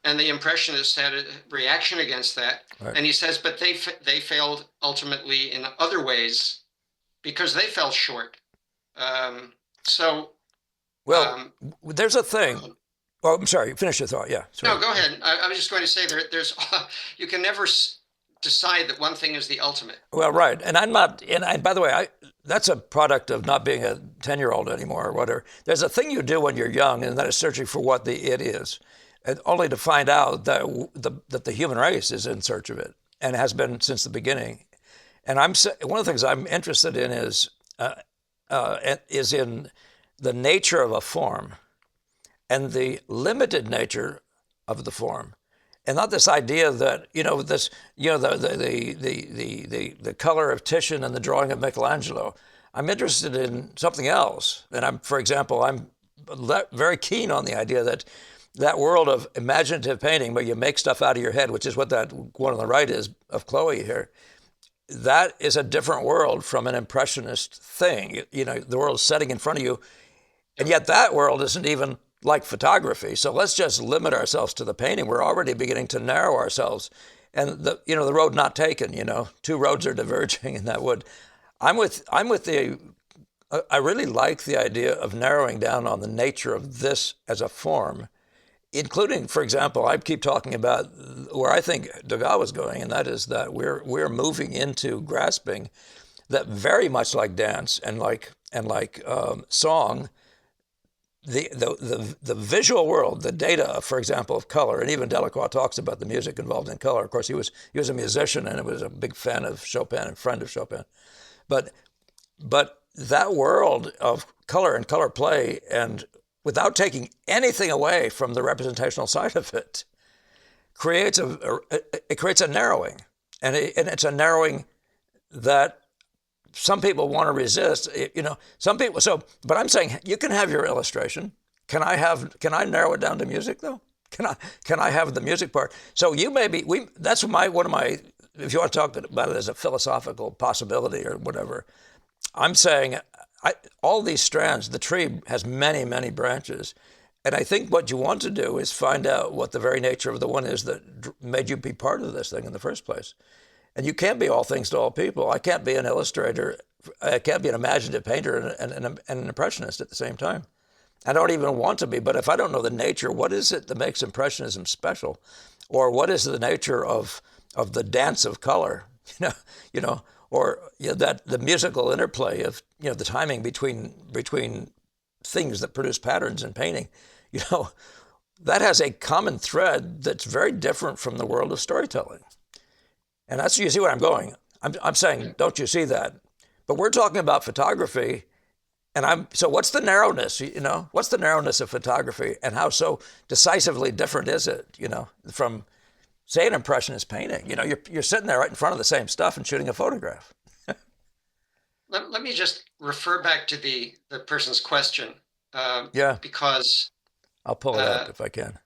And the Impressionists had a reaction against that. Right. And he says, but they failed ultimately in other ways because they fell short. There's a thing. Oh, I'm sorry. Finish your thought. Yeah. Sorry. No, go ahead. I was just going to say there's you can never decide that one thing is the ultimate. Well, right. And I'm not, and by the way, that's a product of not being a 10-year-old anymore or whatever. There's a thing you do when you're young, and that is searching for what the it is, and only to find out that the human race is in search of it and has been since the beginning. And one of the things I'm interested in is in the nature of a form and the limited nature of the form. And not this idea that, the color of Titian and the drawing of Michelangelo. I'm interested in something else. And for example, I'm very keen on the idea that that world of imaginative painting where you make stuff out of your head, which is what that one on the right is of Chloe here, that is a different world from an impressionist thing. You know, the world is setting in front of you, and yet that world isn't even like photography. So let's just limit ourselves to the painting. We're already beginning to narrow ourselves. And the road not taken, two roads are diverging in that wood. I really like the idea of narrowing down on the nature of this as a form, including, for example, I keep talking about where I think Degas was going, and that is that we're moving into grasping that very much like dance and like song, the visual world, the data, for example, of color, and even Delacroix talks about the music involved in color. Of course, he was a musician and was a big fan of Chopin and friend of Chopin, but that world of color and color play, and without taking anything away from the representational side of it, creates a narrowing, and it's a narrowing that some people want to resist. Some people. So, but I'm saying you can have your illustration. Can I narrow it down to music though? Can I have the music part? So you maybe that's one of my, if you want to talk about it as a philosophical possibility or whatever, I'm saying all these strands, the tree has many, many branches. And I think what you want to do is find out what the very nature of the one is that made you be part of this thing in the first place. And you can't be all things to all people. I can't be an illustrator. I can't be an imaginative painter and an impressionist at the same time. I don't even want to be. But if I don't know the nature, what is it that makes impressionism special? Or what is the nature of the dance of color? You know, or that the musical interplay of the timing between things that produce patterns in painting, you know, that has a common thread that's very different from the world of storytelling. And that's, you see where I'm going. I'm saying, don't you see that? But we're talking about photography, and so what's the narrowness? What's the narrowness of photography, and how so decisively different is it? From say an impressionist painting. You're sitting there right in front of the same stuff and shooting a photograph. Let me just refer back to the person's question, Yeah, because I'll pull it up the if I can.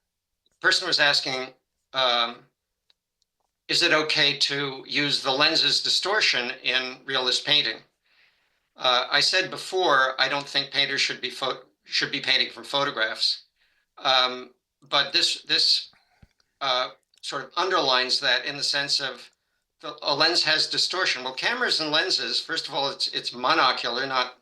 person was asking, um, is it okay to use the lens's distortion in realist painting? I said before, I don't think painters should be painting from photographs, but this uh, sort of underlines that in the sense of a lens has distortion. Well, cameras and lenses, first of all, it's monocular, not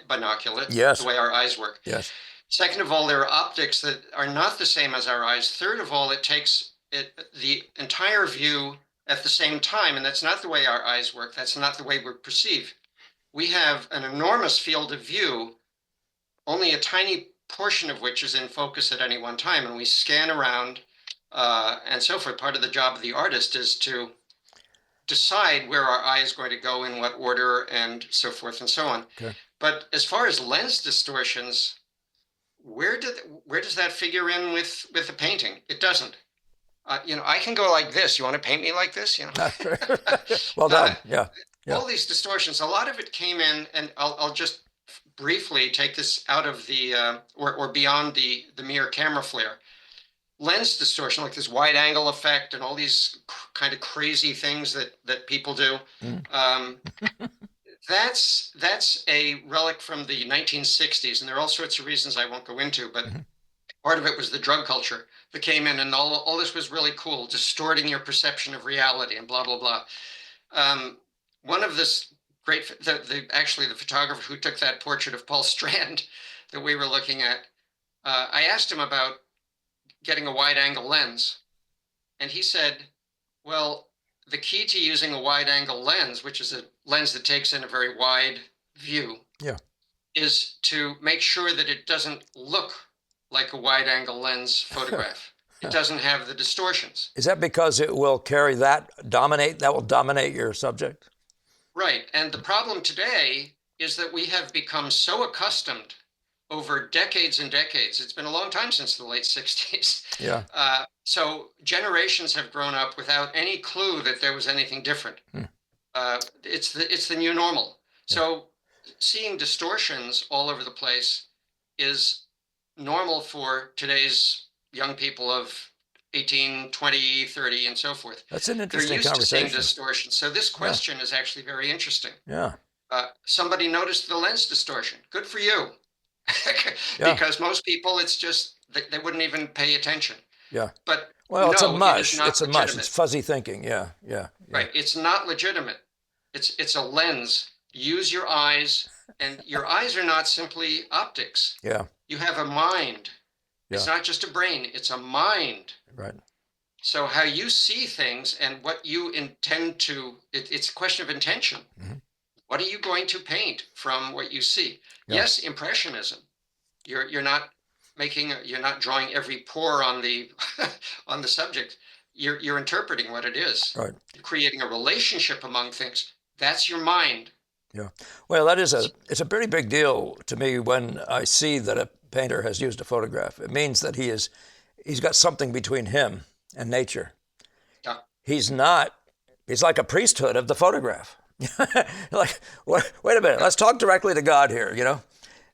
binocular, the Yes, way our eyes work. yes, Second of all, there are optics that are not the same as our eyes. Third of all, it takes the entire view at the same time, and that's not the way our eyes work. That's not the way we perceive. We have an enormous field of view, only a tiny portion of which is in focus at any one time, and we scan around and so forth. Part of the job of the artist is to decide where our eye is going to go in what order and so forth and so on. okay. But as far as lens distortions, where does that figure in with the painting? It doesn't. I can go like this. You want to paint me like this? Well uh, done. Yeah, yeah. all these distortions. A lot of it came in, and I'll just briefly take this out of the or beyond the mere camera flare. Lens distortion, like this wide angle effect, and all these kind of crazy things that people do. Mm. Um, that's a relic from the 1960s, and there are all sorts of reasons I won't go into, but Mhm. part of it was the drug culture that came in, and all this was really cool, distorting your perception of reality and blah blah blah. Um, one of this great, actually the photographer who took that portrait of Paul Strand that we were looking at, I asked him about getting a wide angle lens, and he said, well, the key to using a wide angle lens, which is a lens that takes in a very wide view, Yeah. is to make sure that it doesn't look like a wide angle lens photograph. It doesn't have the distortions. Is that because it will carry that will dominate your subject? Right. And the problem today is that we have become so accustomed over decades and decades. It's been a long time since the late 60s. Yeah. So generations have grown up without any clue that there was anything different. Hmm. It's the new normal. Yeah. So seeing distortions all over the place is normal for today's young people of 18, 20, 30, and so forth. That's an They're interesting used to seeing conversation. distortion. So this Yeah, question is actually very interesting. yeah, Somebody noticed the lens distortion. Good for you. yeah, Because most people, it's just, they wouldn't even pay attention. yeah. But Well, it's a no, it is mush. not It's a mush. It's legitimate. fuzzy thinking. Yeah, yeah, yeah, Right. It's not legitimate. It's a lens. Use your eyes, and your eyes are not simply optics. yeah, You have a mind. It's yeah. not just a brain, it's a mind. Right. So how you see things and what you intend to, it's a question of intention. Hmm. What are you going to paint from what you see? Yeah, Yes, impressionism. You're not you're not drawing every pore on the on the subject. You're interpreting what it is. right. You're creating a relationship among things. That's your mind. Yeah. Well, it's a pretty big deal to me when I see that a painter has used a photograph. It means that he's got something between him and nature. Yeah. He's not, he's like a priesthood of the photograph. Like, wait a minute, let's talk directly to God here, you know?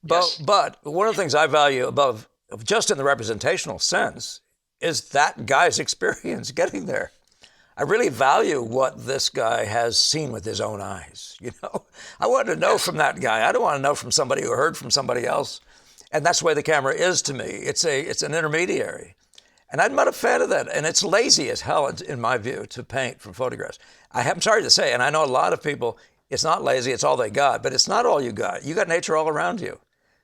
Yes. But one of the things I value above, just in the representational sense, is that guy's experience getting there. I really value what this guy has seen with his own eyes. You know, I want to know Yes. from that guy. I don't want to know from somebody who heard from somebody else. And that's the way the camera is to me. It's an intermediary. And I'm not a fan of that. And it's lazy as hell, in my view, to paint from photographs. I'm sorry to say, and I know a lot of people, it's not lazy, it's all they got, but it's not all you got. You got nature all around you.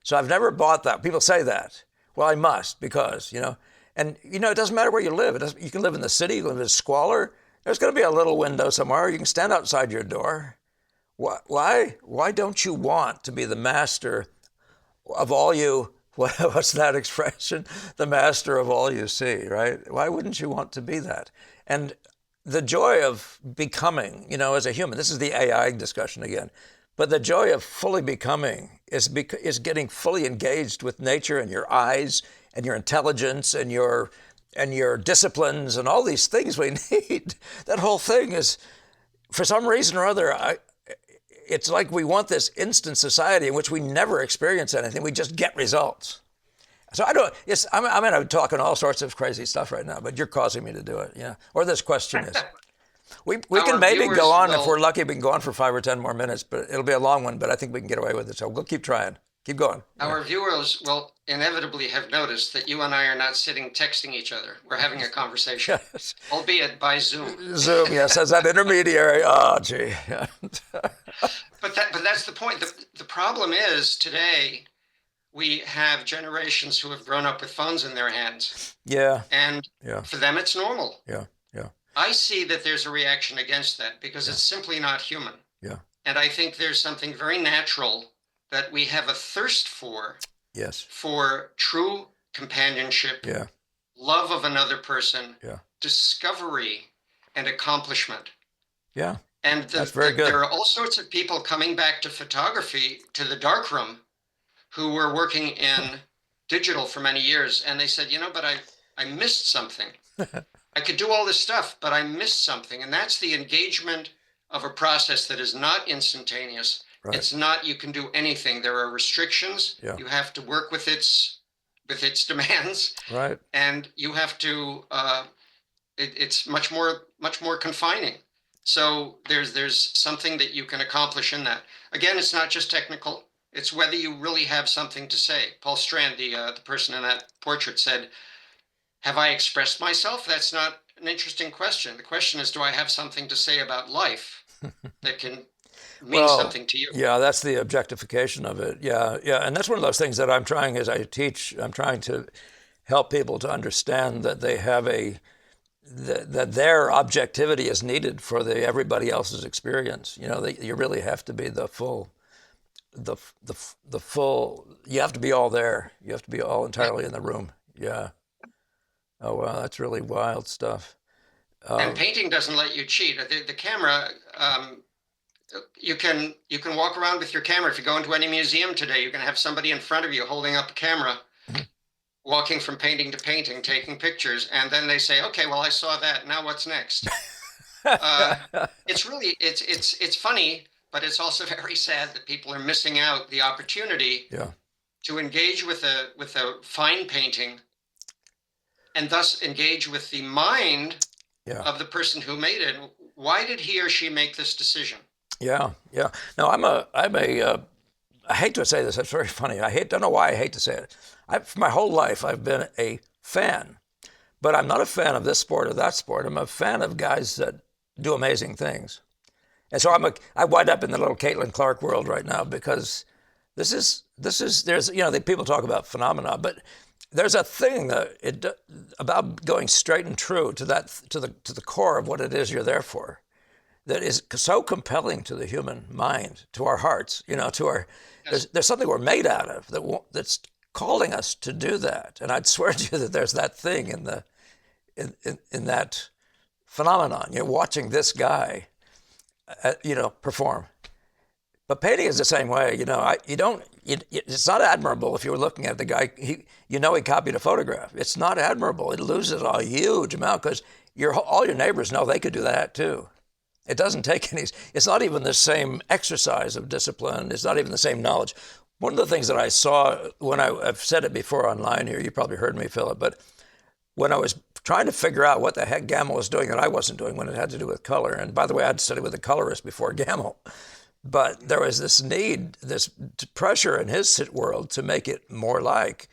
So I've never bought that. People say that. Well, I must because, you know, and, you know, it doesn't matter where you live. You can live in the city, you can live in squalor. There's going to be a little window somewhere. You can stand outside your door. Why don't you want to be the master of all you, what's that expression? The master of all you see, right? Why wouldn't you want to be that? And the joy of becoming, you know, as a human, this is the AI discussion again, but the joy of fully becoming is getting fully engaged with nature and your eyes and your intelligence and your disciplines and all these things we need. That whole thing is, for some reason or other, it's like we want this instant society in which we never experience anything. We just get results. So I don't. I'm talking all sorts of crazy stuff right now, but you're causing me to do it. Yeah. Or this question is. We can Our maybe go viewers on if we're will, lucky. We can go on for 5 or 10 more minutes, but it'll be a long one. But I think we can get away with it. So we'll keep trying. Keep going. Yeah. our viewers will inevitably have noticed that you and I are not sitting texting each other. We're having a conversation, Yes. albeit by Zoom. Zoom. Yes, as that intermediary. Oh, gee. Yeah. But that's the point. The problem is today we have generations who have grown up with phones in their hands, Yeah. and Yeah. for them it's normal. Yeah. Yeah. I see that there's a reaction against that because Yeah. it's simply not human. Yeah. And I think there's something very natural that we have a thirst Yes. for true companionship, Yeah. love of another person, Yeah. discovery, and accomplishment. Yeah. And That's very there good. are all sorts of people coming back to photography, to the darkroom, who were working in digital for many years. And they said, you know, but I missed something. I could do all this stuff, but I missed something. And that's the engagement of a process that is not instantaneous. Right. It's not you can do anything. There are restrictions. Yeah. You have to work with its demands, Right. and you have to. It's much more confining. So there's something that you can accomplish in that. Again, it's not just technical. It's whether you really have something to say. Paul Strand, the person in that portrait, said, have I expressed myself? That's not an interesting question. The question is, do I have something to say about life that can mean Well, something to you? yeah, that's the objectification of it. Yeah, yeah, and that's one of those things that I'm trying as I teach. I'm trying to help people to understand that they have that their objectivity is needed for everybody else's experience. You know, you really have to be the full. The full. You have to be all there. You have to be all entirely in the room. Yeah. Oh wow, that's really wild stuff. And Um, painting doesn't let you cheat. The camera, you can walk around with your camera. If you go into any museum today, you can have somebody in front of you holding up a camera, walking from painting to painting, taking pictures, and then they say, "Okay, well, I saw that. Now what's next?" Uh, it's really it's funny, but it's also very sad that people are missing out the opportunity yeah. to engage with a fine painting and thus engage with the mind Yeah. of the person who made it. Why did he or she make this decision? Yeah. Yeah. No, I hate to say this. It's very funny. Don't know why I hate to say it. For my whole life, I've been a fan, but I'm not a fan of this sport or that sport. I'm a fan of guys that do amazing things. And so I wind up in the little Caitlin Clark world right now because there's, the people talk about phenomena, but there's a thing about going straight and true to the core of what it is you're there for that is so compelling to the human mind, to our hearts, to our, Yes. there's something we're made out of that's calling us to do that. And I'd swear to you that there's that thing in that phenomenon. You're watching this guy, perform. But painting is the same way. It's not admirable if you were looking at the guy. He copied a photograph. It's not admirable. It loses a huge amount because all your neighbors know they could do that too. It doesn't take any. It's not even the same exercise of discipline. It's not even the same knowledge. One of the things that I saw I've said it before online here. You probably heard me, Philip, but when I was trying to figure out what the heck Gamel was doing that I wasn't doing when it had to do with color. And by the way, I'd studied with a colorist before Gamel. But there was this need, this pressure in his world to make it more like.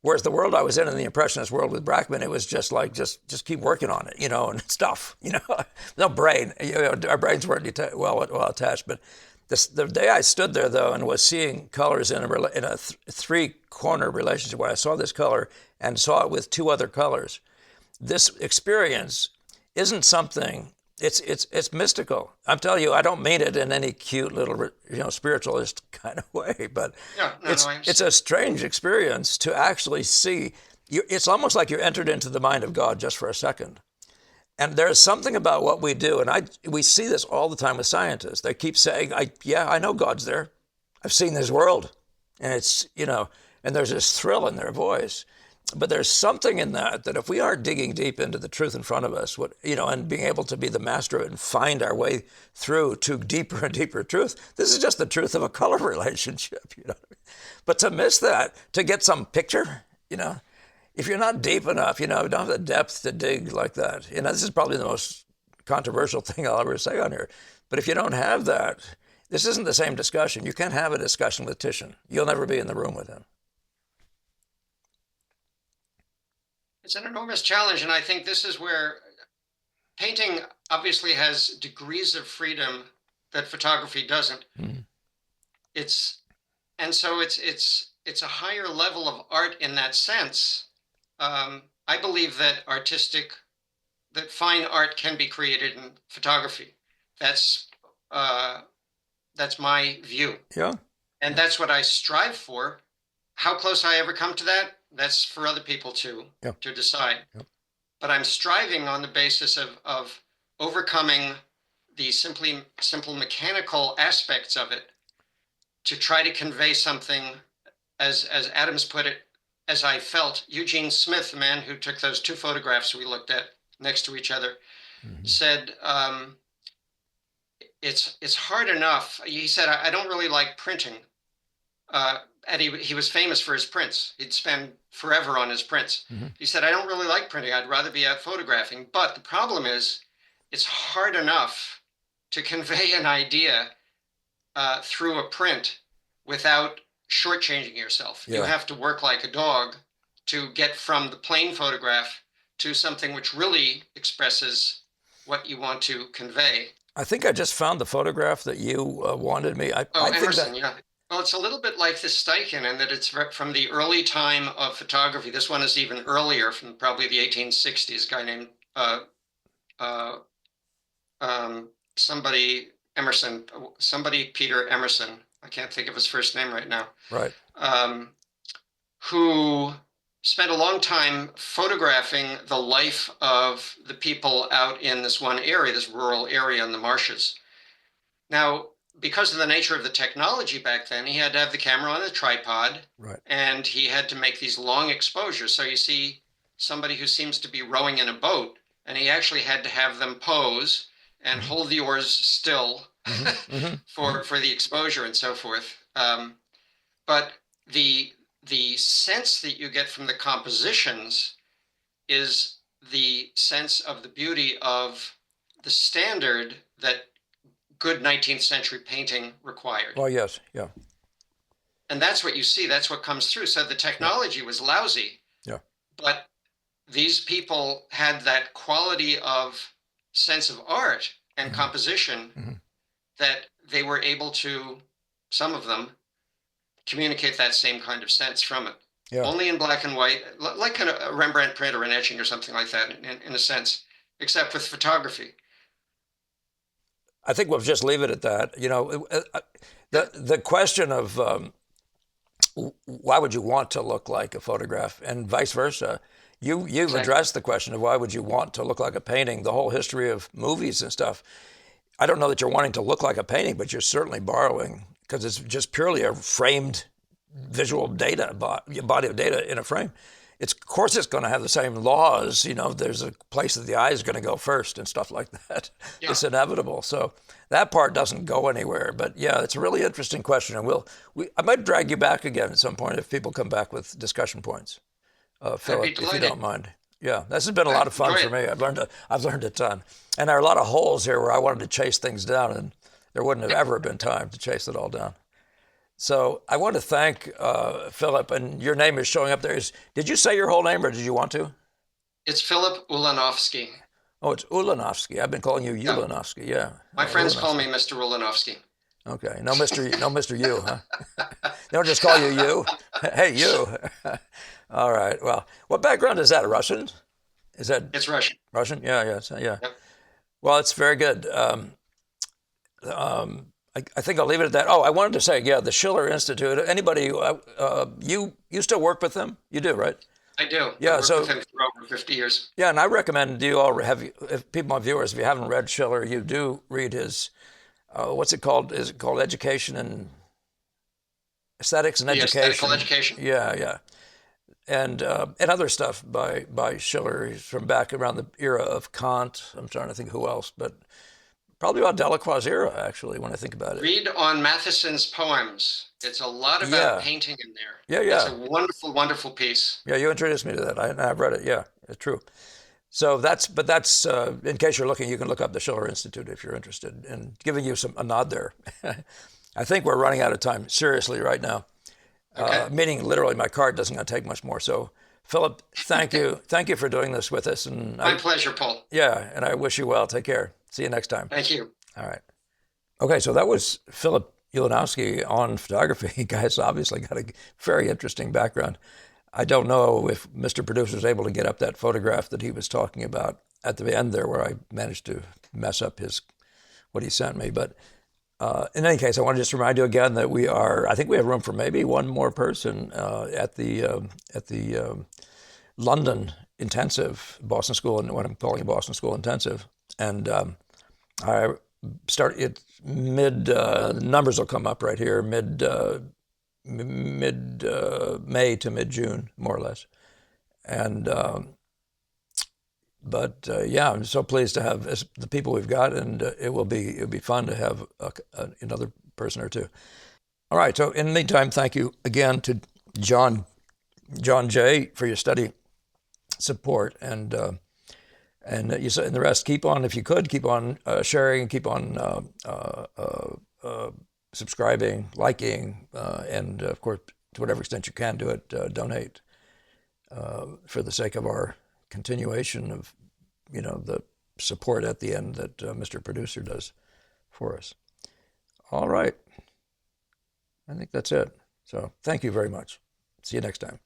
Whereas the world I was in the Impressionist world with Brackman, it was just like, just keep working on it, and stuff, no brain. Our brains weren't well attached. But the day I stood there, though, and was seeing colors in a three-corner relationship where I saw this color and saw it with two other colors, this experience isn't something. It's mystical. I'm telling you, I don't mean it in any cute little spiritualist kind of way, but Yeah, no, no, I it's a understand. strange experience to actually see. It's almost like you're entered into the mind of God just for a second. And there's something about what we do, and we see this all the time with scientists. They keep saying, I know God's there. I've seen His world," and and there's this thrill in their voice. But there's something in that if we aren't digging deep into the truth in front of us, and being able to be the master of it and find our way through to deeper and deeper truth, this is just the truth of a color relationship. But to miss that, to get some picture, if you're not deep enough, don't have the depth to dig like that. This is probably the most controversial thing I'll ever say on here. But if you don't have that, this isn't the same discussion. You can't have a discussion with Titian. You'll never be in the room with him. It's an enormous challenge, and I think this is where painting obviously has degrees of freedom that photography doesn't. Mm-hmm. It's and so it's a higher level of art in that sense. I believe that fine art can be created in photography. That's uh, that's my view, Yeah. and that's what I strive for. How close I ever come to that, that's for other people Yeah. to decide. Yeah. But I'm striving on the basis of overcoming the simple mechanical aspects of it to try to convey something, as Adams put it, as I felt. Eugene Smith, the man who took those two photographs we looked at next to each other, Mm-hmm. said, it's hard enough. He said, I don't really like printing. And he was famous for his prints. He'd spend forever on his prints. Mm-hmm. He said, I don't really like printing. I'd rather be out photographing. But the problem is, it's hard enough to convey an idea through a print without shortchanging yourself. You Yeah. have to work like a dog to get from the plain photograph to something which really expresses what you want to convey. I think I just found the photograph that you wanted me. Oh, I think Emerson, that. yeah. Well, it's a little bit like this Steichen in that it's from the early time of photography. This one is even earlier, from probably the 1860s. A guy named uh, somebody Emerson, somebody Peter Emerson. I can't think of his first name right now. Right. Um, who spent a long time photographing the life of the people out in this one area, this rural area in the marshes. Now, because of the nature of the technology back then, he had to have the camera on a tripod, Right. and he had to make these long exposures. So you see somebody who seems to be rowing in a boat, and he actually had to have them pose and Mm-hmm. hold the oars still Mm-hmm. Mm-hmm. for the exposure and so forth. But the sense that you get from the compositions is the sense of the beauty of the standard that good 19th century painting required. Well, yes, yeah, And that's what you see, that's what comes through. So the yeah, technology was lousy, yeah. but these people had that quality of sense of art and Hmm. composition Hmm. that they were able to, some of them, communicate that same kind of sense from it. Yeah. Only in black and white, like a Rembrandt print or an etching or something like that, in a sense, except with photography. I think we'll just leave it at that. Yeah, The question of why would you want to look like a photograph, and vice versa. You've exactly. addressed the question of why would you want to look like a painting. The whole history of movies and stuff. I don't know that you're wanting to look like a painting, but you're certainly borrowing because it's just purely a framed visual data body of data in a frame. It's of course it's going to have the same laws. There's a place that the eye is going to go first and stuff like that. Yeah, It's inevitable. So that part doesn't go anywhere. But yeah, it's a really interesting question, and I might drag you back again at some point if people come back with discussion points, I'd be Philip, if you delighted. don't mind. Yeah, this has been a I lot of fun enjoy for it. me. I've learned a ton, and there are a lot of holes here where I wanted to chase things down, and there wouldn't have ever been time to chase it all down. So I want to thank Philip, and your name is showing up there. Did you say your whole name, or did you want to? It's Philip Ulanowsky. Oh, it's Ulanowsky. I've been calling you Yeah, Ulanowsky. Yeah, my friends call Ulanowsky. me Mr. Ulanowsky. Okay, no Mister U, huh? They don't just call you you. Hey, you. All right. Well, what background is that? A Russian? Is that It's Russian. Russian? Yeah, yeah, yeah. Yep. Well, it's very good. I think I'll leave it at that. Oh, I wanted to say, yeah, the Schiller Institute. Anybody, you still work with them? You do, right? I do. I've Yeah. worked with So him for over 50 years. yeah, and I recommend you all have if people, my viewers, if you haven't read Schiller, you do read his. What's it called? Is it called Education and Aesthetics and The aesthetical Education? education. Yeah, yeah, and other stuff by Schiller. He's from back around the era of Kant. I'm trying to think who else, but probably about Delacroix's era, actually, when I think about it. Read on Matheson's poems. It's a lot about Yeah, painting in there. yeah, It's yeah. a wonderful, wonderful piece. Yeah, you introduced me to that. I've read it. Yeah, it's true. So that's in case you're looking, you can look up the Schiller Institute if you're interested, and giving you a nod there. I think we're running out of time, seriously, right now. Okay. Meaning, literally, my card doesn't going to take much more. So, Philip, thank you for doing this with us, and My pleasure, Paul. yeah, and I wish you well. Take care. See you next time. Thank you. All right. Okay, so that was Philip Ulanowsky on photography. Guy's obviously got a very interesting background. I don't know if Mr. Producer was able to get up that photograph that he was talking about at the end there, where I managed to mess up what he sent me. But in any case, I want to just remind you again that I think we have room for maybe one more person at the London intensive, Boston School, and what I'm calling Boston School intensive. And I start it mid numbers will come up right here mid May to mid June, more or less. And but yeah, I'm so pleased to have the people we've got, and it'll be fun to have another person or two. All right. So in the meantime, thank you again to John J for your study support, and you said, and the rest, keep on, if you could, keep on sharing, keep on subscribing, liking, and of course, to whatever extent you can do it, donate for the sake of our continuation of, the support at the end that Mr. Producer does for us. All right. I think that's it. So thank you very much. See you next time.